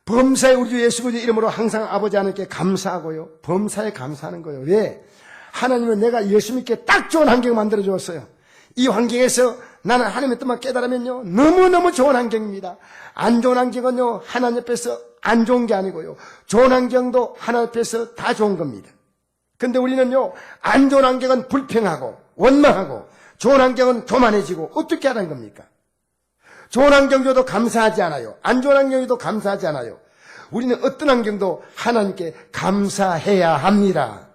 범사에 우리 주 예수 그리스도 이름으로 항상 아버지 하나님께 감사하고요. 범사에 감사하는 거예요. 왜? 하나님은 내가 예수 믿게 딱 좋은 환경을 만들어 주었어요. 이 환경에서 나는 하나님의 뜻만 깨달으면요, 너무너무 좋은 환경입니다. 안 좋은 환경은요, 하나님 앞에서 안 좋은 게 아니고요, 좋은 환경도 하나님 앞에서 다 좋은 겁니다. 근데 우리는요, 안 좋은 환경은 불평하고 원망하고 좋은 환경은 교만해지고 어떻게 하라는 겁니까? 좋은 환경조도 감사하지 않아요. 안 좋은 환경에도 감사하지 않아요. 우리는 어떤 환경도 하나님께 감사해야 합니다.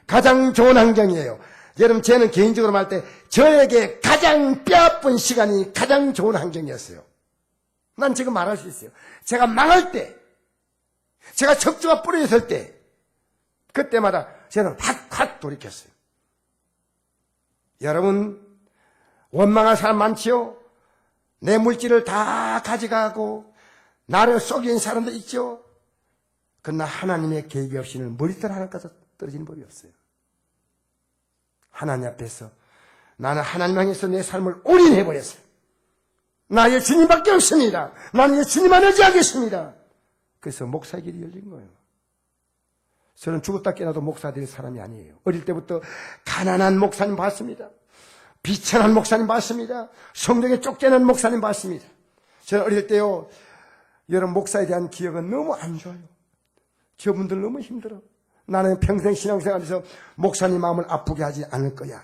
가장 좋은 환경이에요. 여러분, 저는 개인적으로 말 때 저에게 가장 뼈아픈 시간이 가장 좋은 환경이었어요. 난 지금 말할 수 있어요. 제가 망할 때, 제가 척추가 부러졌을 때, 그때마다 저는 확 돌이켰어요. 여러분, 원망할 사람 많지요? 내 물질을 다 가져가고 나를 속인 사람도 있죠. 그러나 하나님의 계획이 없이는 머리털 하나까지 떨어지는 법이 없어요. 하나님 앞에서 나는 하나님 향해서 내 삶을 올인해버렸어요. 나의 주님밖에 없습니다. 나는 주님만 의지하겠습니다. 그래서 목사의 길이 열린 거예요. 저는 죽었다 깨어나도 목사 될 사람이 아니에요. 어릴 때부터 가난한 목사님 봤습니다. 비천한 목사님 봤습니다. 성경에 쫓겨난 목사님 봤습니다. 저는 어릴 때요, 여러분, 목사에 대한 기억은 너무 안 좋아요. 저분들 너무 힘들어. 나는 평생 신앙생활에서 목사님 마음을 아프게 하지 않을 거야.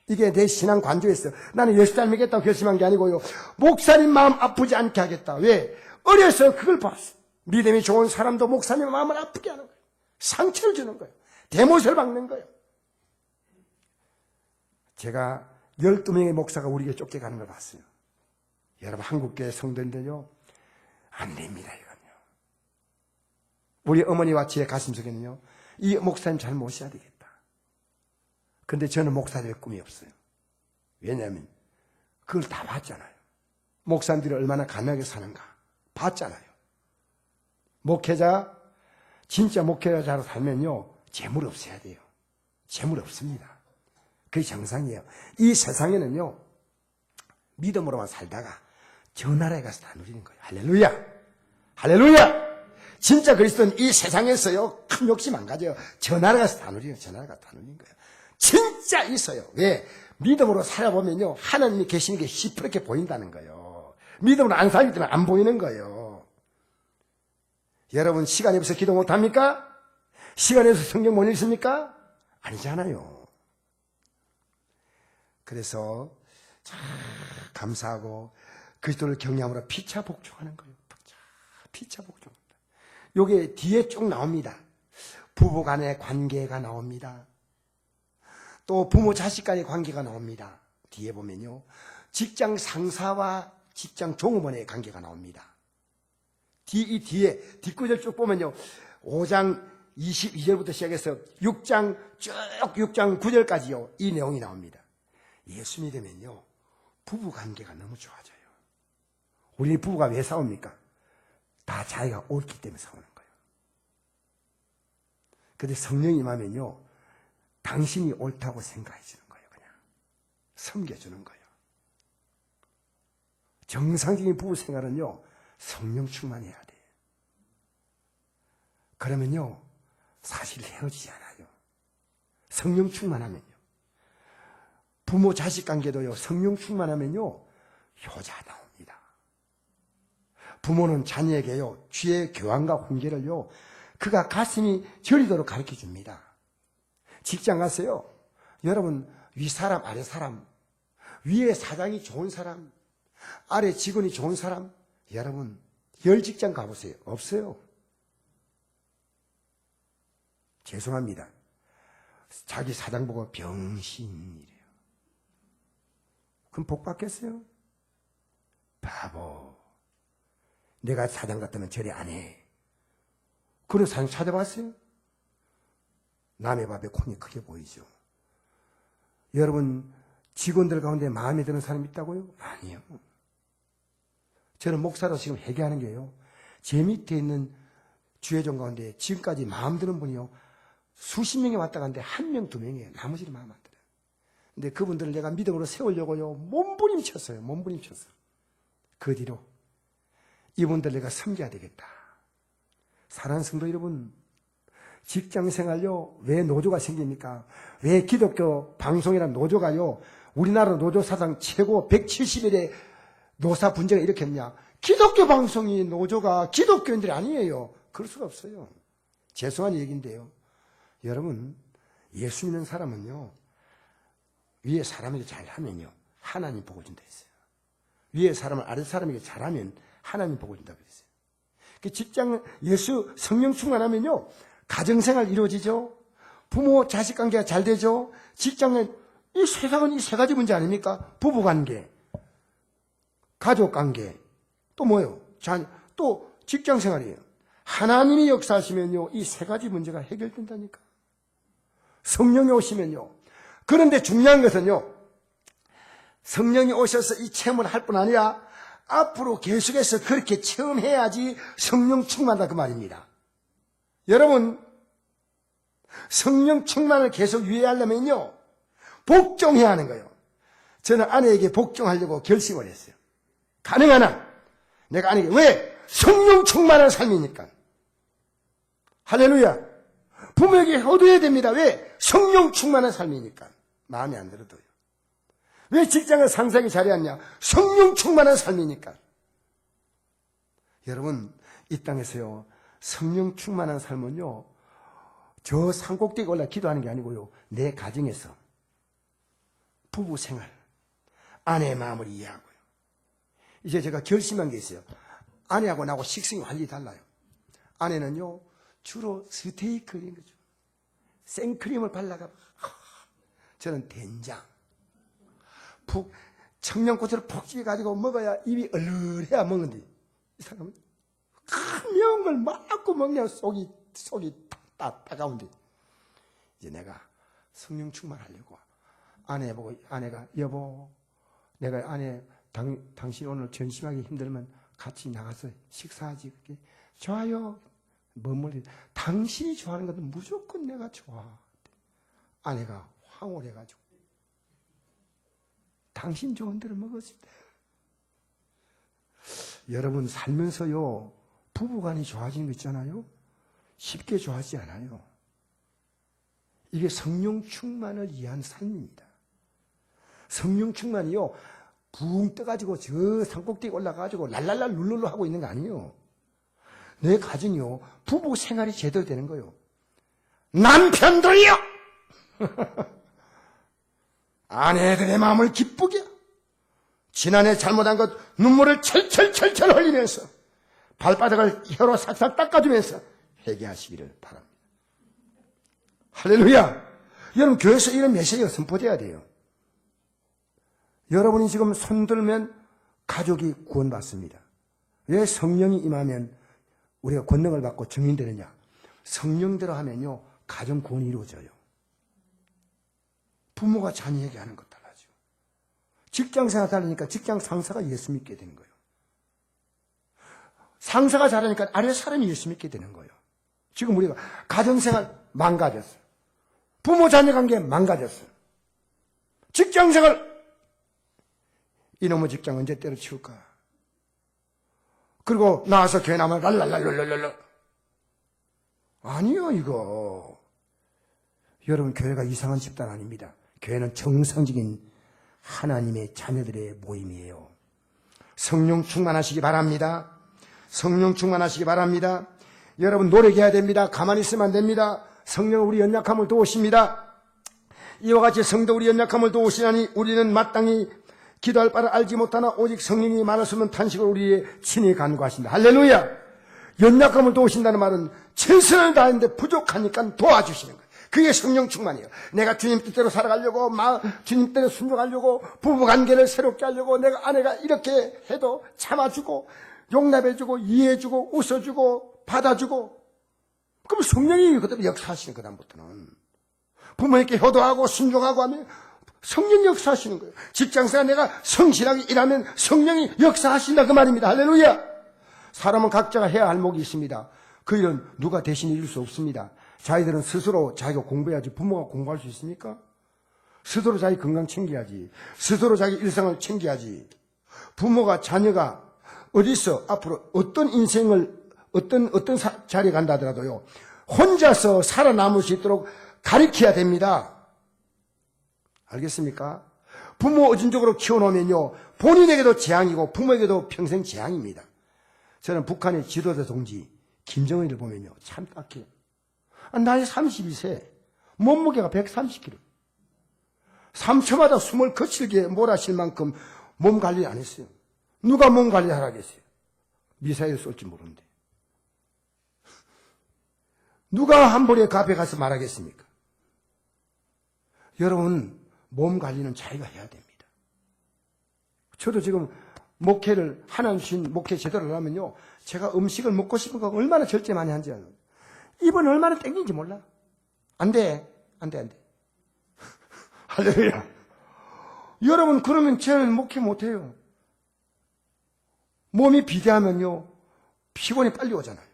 이게 내 신앙 관조였어요. 나는 예수 닮겠다고 결심한 게 아니고요, 목사님 마음 아프지 않게 하겠다. 왜? 어려서 그걸 봤어요. 믿음이 좋은 사람도 목사님 마음을 아프게 하는 거예요. 상처를 주는 거예요. 대못을 박는 거예요. 제가 12명의 목사가 우리에게 쫓겨가는 걸 봤어요. 여러분, 한국교회 성도인들요, 안 됩니다, 이건요. 우리 어머니와 제 가슴속에는요, 이 목사님 잘 모셔야 되겠다. 근데 저는 목사 될 꿈이 없어요. 왜냐하면 그걸 다 봤잖아요. 목사님들이 얼마나 가난하게 사는가 봤잖아요. 목회자, 진짜 목회자로 살면요, 재물 없어야 돼요. 재물 없습니다. 그게 정상이에요. 이 세상에는요, 믿음으로만 살다가 저 나라에 가서 다 누리는 거예요. 할렐루야! 할렐루야! 진짜 그리스도는 이 세상에서요, 큰 욕심 안 가져요. 저 나라 가서 다 누리는 거예요. 저 나라 가서 다 누리는 거예요. 진짜 있어요. 왜? 믿음으로 살아보면요, 하나님이 계시는 게 시퍼렇게 보인다는 거예요. 믿음으로 안 살기 때문에 안 보이는 거예요. 여러분, 시간이 없어서 기도 못합니까? 시간이 없어서 성경 못 읽습니까? 아니잖아요. 그래서 참 감사하고 그리스도를 경외함으로 피차 복종하는 거예요. 피차 복종. 요게 뒤에 쭉 나옵니다. 부부 간의 관계가 나옵니다. 또 부모 자식 간의 관계가 나옵니다. 뒤에 보면요, 직장 상사와 직장 종업원의 관계가 나옵니다. 이 뒤에 뒷구절 쭉 보면요, 5장 22절부터 시작해서 6장 9절까지요, 이 내용이 나옵니다. 예수 믿으면요, 부부 관계가 너무 좋아져요. 우리 부부가 왜 싸웁니까? 다 자기가 옳기 때문에 싸우는 거예요. 근데 성령이 임하면요, 당신이 옳다고 생각해 주는 거예요. 그냥 섬겨주는 거예요. 정상적인 부부 생활은요, 성령 충만해야 돼요. 그러면요, 사실 헤어지지 않아요. 성령 충만하면요. 부모 자식 관계도요, 성령 충만하면요, 효자 나옵니다. 부모는 자녀에게요, 주의 교환과 훈계를요, 그가 가슴이 저리도록 가르쳐 줍니다. 직장 가세요. 여러분, 위 사람, 아래 사람, 위에 사장이 좋은 사람, 아래 직원이 좋은 사람, 여러분, 열 직장 가보세요. 없어요. 죄송합니다. 자기 사장 보고 병신이래요. 그럼 복 받겠어요? 바보. 내가 사장 같으면 저리 안 해. 그런 사장 찾아봤어요? 남의 밥에 콩이 크게 보이죠. 여러분, 직원들 가운데 마음에 드는 사람이 있다고요? 아니요. 저는 목사로 지금 회개하는 게요, 제 밑에 있는 주회종 가운데 지금까지 마음 드는 분이요, 수십 명이 왔다 갔는데 한 명, 두 명이에요. 나머지는 마음 안 들어요. 근데 그분들을 내가 믿음으로 세우려고요, 몸부림쳤어요. 몸부림쳤어. 그 뒤로 이분들 내가 섬겨야 되겠다. 사랑하는 성도 여러분, 직장생활요, 왜 노조가 생깁니까? 왜 기독교 방송이란 노조가요, 우리나라 노조사상 최고 170일의 노사 분쟁을 일으켰냐? 기독교 방송이 노조가 기독교인들이 아니에요. 그럴 수가 없어요. 죄송한 얘기인데요. 여러분, 예수 믿는 사람은요, 위에 사람에게 잘하면요, 하나님 복을 준다 했어요. 위에 사람을 아래 사람에게 잘하면 하나님 복을 준다고 했어요. 그 직장, 예수 성령 충만하면요, 가정생활 이루어지죠. 부모 자식 관계가 잘 되죠. 직장에 이 세상은 이 세 가지 문제 아닙니까? 부부 관계, 가족 관계, 또 뭐요? 또 직장 생활이에요. 하나님이 역사하시면요, 이 세 가지 문제가 해결된다니까. 성령이 오시면요. 그런데 중요한 것은요, 성령이 오셔서 이 체험을 할 뿐 아니라 앞으로 계속해서 그렇게 체험해야지 성령 충만하다 그 말입니다. 여러분, 성령 충만을 계속 유지하려면요, 복종해야 하는 거예요. 저는 아내에게 복종하려고 결심을 했어요. 가능하나? 내가 아내에게, 왜? 성령 충만한 삶이니까. 할렐루야. 부모에게 효도해야 됩니다. 왜? 성령 충만한 삶이니까. 마음에 안 들어도요. 왜 직장을 상사에게 잘해왔냐? 성령 충만한 삶이니까. 여러분, 이 땅에서요, 성령 충만한 삶은요, 저 산꼭대기에 올라 기도하는 게 아니고요, 내 가정에서 부부 생활, 아내의 마음을 이해하고요. 이제 제가 결심한 게 있어요. 아내하고 나하고 식성이 완전히 달라요. 아내는요, 주로 스테이크인 거죠. 생크림을 발라가. 저는 된장. 청양고추를 푹 찌가지고 먹어야 입이 얼얼해야 먹는데, 이 사람은 큰 매운 걸 막고 먹냐, 속이 따가운데. 이제 내가 성령 충만하려고 아내보고, 아내가, 여보, 내가 당신 오늘 전심하기 힘들면 같이 나가서 식사하지. 좋아요. 머물리. 당신이 좋아하는 것은 무조건 내가 좋아. 아내가 황홀해가지고. 당신 좋은 대로 먹었습니다. 여러분, 살면서요, 부부간이 좋아지는 거 있잖아요. 쉽게 좋아하지 않아요. 이게 성령 충만을 위한 삶입니다. 성령 충만이요, 붕 떠가지고 저 산꼭대기 올라가가지고 랄랄랄 룰룰루 하고 있는 거 아니에요. 내 가정이요, 부부 생활이 제대로 되는 거예요. 남편들이요! 아내들의 마음을 기쁘게, 지난해 잘못한 것 눈물을 철철철철 흘리면서 발바닥을 혀로 싹싹 닦아주면서 회개하시기를 바랍니다. 할렐루야! 여러분, 교회에서 이런 메시지가 선포돼야 돼요. 여러분이 지금 손들면 가족이 구원받습니다. 왜 성령이 임하면 우리가 권능을 받고 증인되느냐? 성령대로 하면요, 가정 구원이 이루어져요. 부모가 자녀에게 하는 것 달라져. 직장생활 다르니까 직장 상사가 예수 믿게 되는 거예요. 상사가 잘하니까 아래 사람이 예수 믿게 되는 거예요. 지금 우리가 가정생활 망가졌어요. 부모 자녀 관계 망가졌어요. 직장생활, 이놈의 직장 언제 때려치울까? 그리고 나와서 교회 나면 랄랄랄랄랄랄. 아니요, 이거. 여러분, 교회가 이상한 집단 아닙니다. 교회는 정상적인 하나님의 자녀들의 모임이에요. 성령 충만하시기 바랍니다. 성령 충만하시기 바랍니다. 여러분, 노력해야 됩니다. 가만히 있으면 안 됩니다. 성령은 우리 연약함을 도우십니다. 이와 같이 성도 우리 연약함을 도우시나니 우리는 마땅히 기도할 바를 알지 못하나 오직 성령이 많으시면 탄식을 우리의 친히 간구하신다. 할렐루야! 연약함을 도우신다는 말은 최선을 다했는데 부족하니까 도와주시는 거예요. 그게 성령 충만이에요. 내가 주님 뜻대로 살아가려고, 주님 뜻대로 순종하려고, 부부관계를 새롭게 하려고, 내가 아내가 이렇게 해도 참아주고, 용납해주고, 이해해주고, 웃어주고, 받아주고. 그럼 성령이 그대로 역사하시는 거다, 그다음부터는. 부모님께 효도하고 순종하고 하면 성령이 역사하시는 거예요. 직장생활 내가 성실하게 일하면 성령이 역사하신다 그 말입니다. 할렐루야! 사람은 각자가 해야 할 목이 있습니다. 그 일은 누가 대신 이룰 수 없습니다. 자기들은 스스로 자기가 공부해야지. 부모가 공부할 수 있습니까? 스스로 자기 건강 챙겨야지. 스스로 자기 일상을 챙겨야지. 부모가 자녀가 어디서 앞으로 어떤 인생을 어떤 자리에 간다 하더라도요, 혼자서 살아남을 수 있도록 가르쳐야 됩니다. 알겠습니까? 부모 의존적으로 키워놓으면요, 본인에게도 재앙이고 부모에게도 평생 재앙입니다. 저는 북한의 지도자 동지 김정은을 보면요, 참 딱해요. 나이 32세, 몸무게가 130kg. 3초마다 숨을 거칠게 몰아쉴 만큼 몸 관리 안 했어요. 누가 몸 관리하라겠어요? 미사일 쏠지 모르는데. 누가 한 번에 카페 가서 말하겠습니까? 여러분, 몸 관리는 자기가 해야 됩니다. 저도 지금 목회를, 하나님 주신 목회 제대로 하면요, 제가 음식을 먹고 싶은 거 얼마나 절제 많이 한지 알아요. 입은 얼마나 땡긴지 몰라. 안 돼. 할렐루야. 여러분, 그러면 저는 목회 못해요. 몸이 비대하면요, 피곤이 빨리 오잖아요.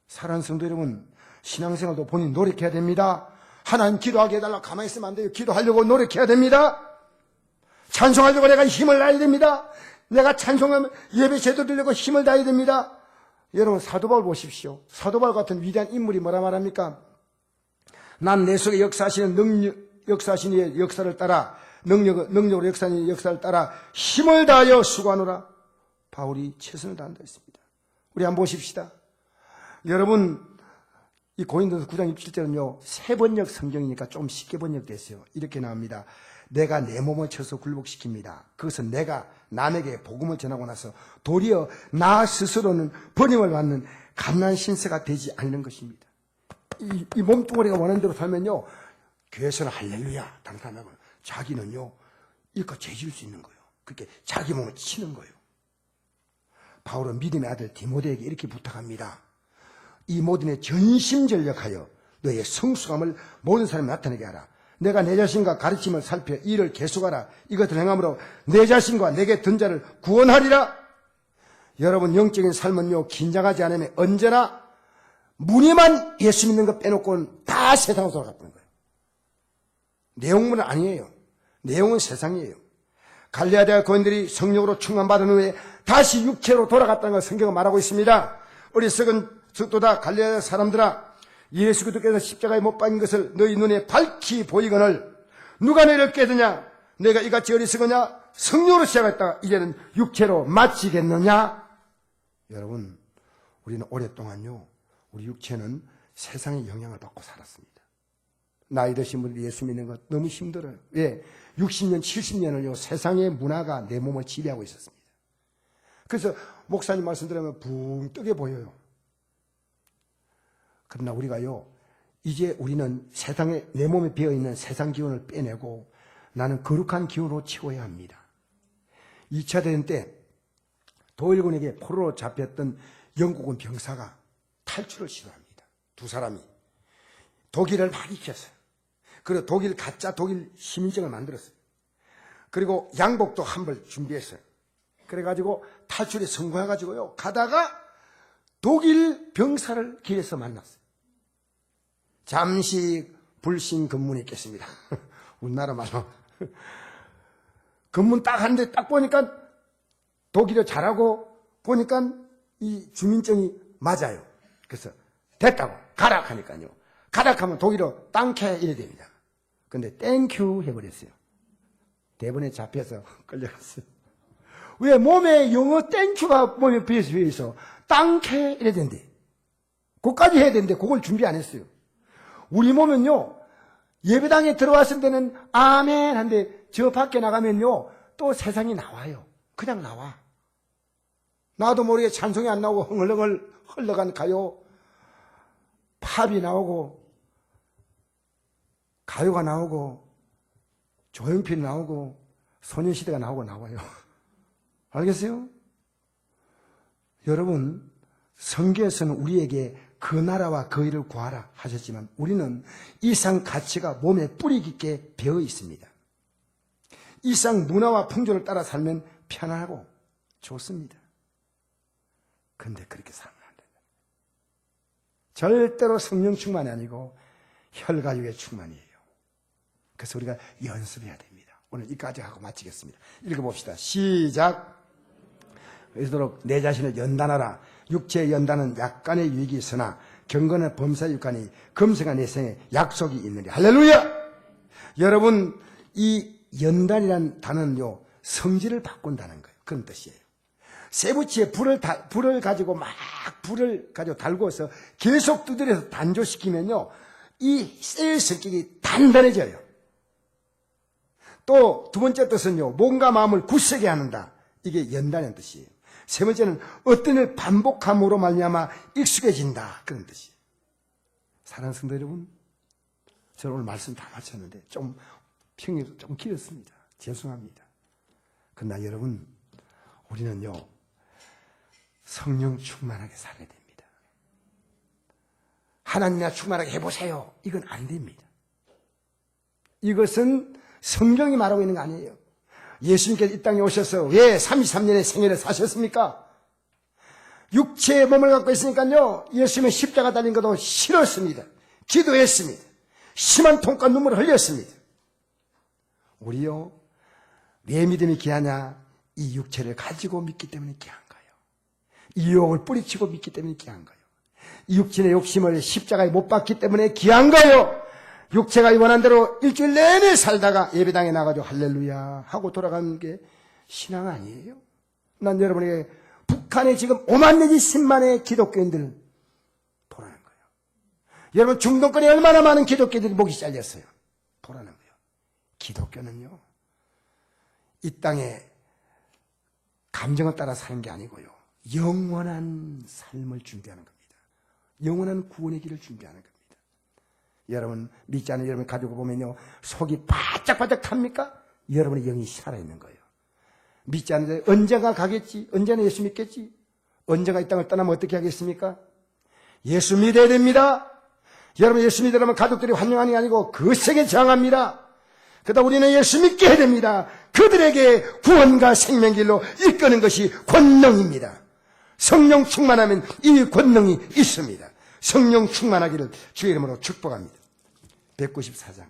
사랑하는 성도 여러분, 신앙생활도 본인 노력해야 됩니다. 하나님 기도하게 해달라 가만히 있으면 안 돼요. 기도하려고 노력해야 됩니다. 찬송하려고 내가 힘을 다해야 됩니다. 내가 찬송하면 예배 제대로 드리려고 힘을 다해야 됩니다. 여러분, 사도 바울 보십시오. 사도 바울 같은 위대한 인물이 뭐라 말합니까? 난 내 속에 역사하시는 역사하시는 역사를 따라 능력으로 역사하는 역사를 따라 힘을 다하여 수고하노라. 바울이 최선을 다한다 했습니다. 우리 한번 보십시다. 여러분, 이 고린도서 9장 27절은요, 새 번역 성경이니까 좀 쉽게 번역됐어요. 이렇게 나옵니다. 내가 내 몸을 쳐서 굴복시킵니다. 그것은 내가 남에게 복음을 전하고 나서 도리어 나 스스로는 번영을 받는 갓난 신세가 되지 않는 것입니다. 이 몸뚱아리가 원하는 대로 살면요, 교회에서는 할렐루야 당당하고, 자기는요 이거 죄질 수 있는 거예요. 그렇게 자기 몸을 치는 거예요. 바울은 믿음의 아들 디모데에게 이렇게 부탁합니다. 이 모든 에 전심전력하여 너의 성숙함을 모든 사람에 나타내게 하라. 내가 내 자신과 가르침을 살펴 이를 계속하라. 이것을 행함으로 내 자신과 내게 든 자를 구원하리라. 여러분, 영적인 삶은요, 긴장하지 않으면 언제나 무늬만 예수 믿는 거 빼놓고는 다 세상으로 돌아가는 거예요. 내용은 아니에요. 내용은 세상이에요. 갈레아 대학 교인들이 성령으로 충만받은 후에 다시 육체로 돌아갔다는 걸 성경은 말하고 있습니다. 어리석은 적도다 갈레아 사람들아, 예수 그리스도께서 십자가에 못 박힌 것을 너희 눈에 밝히 보이거늘 누가 너희를 깨드냐? 내가 이같이 어리석으냐? 성령으로 시작했다가 이제는 육체로 마치겠느냐? 여러분, 우리는 오랫동안요, 우리 육체는 세상의 영향을 받고 살았습니다. 나이 드신 분들이 예수 믿는 것 너무 힘들어요. 왜? 60년, 70년을요, 세상의 문화가 내 몸을 지배하고 있었습니다. 그래서 목사님 말씀 들으면 붕 뜨게 보여요. 그러나 우리가요, 이제 우리는 세상에, 내 몸에 배어있는 세상 기운을 빼내고 나는 거룩한 기운으로 채워야 합니다. 2차 대전 때 도일군에게 포로로 잡혔던 영국군 병사가 탈출을 시도합니다. 두 사람이 독일을 많이 익혔어요. 그리고 가짜 독일 시민증을 만들었어요. 그리고 양복도 한 벌 준비했어요. 그래가지고 탈출에 성공해가지고요, 가다가 독일 병사를 길에서 만났어요. 잠시 불신 검문이 있겠습니다. 우리나라 말로. 검문 딱 하는데 딱 보니까 독일어 잘하고 보니까 이 주민증이 맞아요. 그래서 됐다고 가라 하니까요. 가라 하면 독일어 땅캐 이래 됩니다. 근데 땡큐 해버렸어요. 대본에 잡혀서 끌려갔어요. 왜? 몸에 영어 땡큐가 몸에 비해서 땅캐 이래 된대. 그거까지 해야 되는데 그걸 준비 안 했어요. 우리 몸은요, 예배당에 들어왔을 때는 아멘 한데 저 밖에 나가면요 또 세상이 나와요. 그냥 나와. 나도 모르게 찬송이 안 나오고 흥얼흥얼 흘러간 가요, 팝이 나오고 가요가 나오고 조용필이 나오고 소녀시대가 나와요. 알겠어요? 여러분, 성경에서는 우리에게 그 나라와 그 일을 구하라 하셨지만 우리는 이상 가치가 몸에 뿌리 깊게 배어 있습니다. 이상 문화와 풍조를 따라 살면 편안하고 좋습니다. 그런데 그렇게 살면 안 된다. 절대로 성령 충만이 아니고 혈과육의 충만이에요. 그래서 우리가 연습해야 됩니다. 오늘 여기까지 하고 마치겠습니다. 읽어봅시다. 시작. 그러도록 내 자신을 연단하라. 육체의 연단은 약간의 유익이 있으나 경건은 범사의 육간이 금생한 내 생에 약속이 있느니. 할렐루야! 여러분, 이 연단이라는 단어는요, 성질을 바꾼다는 거예요. 그런 뜻이에요. 쇠붙이에 불을 가지고 불을 가지고 달고서 계속 두드려서 단조시키면요, 이 쇠의 성격이 단단해져요. 또 두 번째 뜻은요, 몸과 마음을 굳세게 하는다. 이게 연단이라는 뜻이에요. 세 번째는 어떤 일 반복함으로 말미암아 익숙해진다. 그런 뜻이에요. 사랑하는 성도 여러분, 저는 오늘 말씀 다 마쳤는데 평이 좀 길었습니다. 죄송합니다. 그러나 여러분, 우리는요, 성령 충만하게 살아야 됩니다. 하나님이나 충만하게 해보세요. 이건 안 됩니다. 이것은 성경이 말하고 있는 거 아니에요. 예수님께서 이 땅에 오셔서 왜 33년의 생애를 사셨습니까? 육체의 몸을 갖고 있으니까요, 예수님은 십자가 달린 것도 싫었습니다. 기도했습니다. 심한 통과 눈물을 흘렸습니다. 우리요, 내 믿음이 귀하냐? 이 육체를 가지고 믿기 때문에 귀한 거예요. 이 유혹을 뿌리치고 믿기 때문에 귀한 거예요. 이 육신의 욕심을 십자가에 못 박기 때문에 귀한 거예요. 육체가 원한 대로 일주일 내내 살다가 예배당에 나가지고 할렐루야 하고 돌아가는 게 신앙 아니에요? 난 여러분에게 북한에 지금 5만 내지 10만의 기독교인들 보라는 거예요. 여러분 중동권에 얼마나 많은 기독교인들이 목이 잘렸어요. 보라는 거예요. 기독교는요, 이 땅에 감정을 따라 사는 게 아니고요, 영원한 삶을 준비하는 겁니다. 영원한 구원의 길을 준비하는 겁니다. 여러분 믿지 않는 여러분 가지고 보면요, 속이 바짝바짝 탑니까? 여러분의 영이 살아있는 거예요. 믿지 않는데 언젠가 가겠지, 언제나 예수 믿겠지, 언젠가 이 땅을 떠나면 어떻게 하겠습니까? 예수 믿어야 됩니다. 여러분 예수 믿으려면 가족들이 환영하는 게 아니고 거세게 저항합니다. 그러다 우리는 예수 믿게 해야 됩니다. 그들에게 구원과 생명길로 이끄는 것이 권능입니다. 성령 충만하면 이 권능이 있습니다. 성령 충만하기를 주의 이름으로 축복합니다. 194장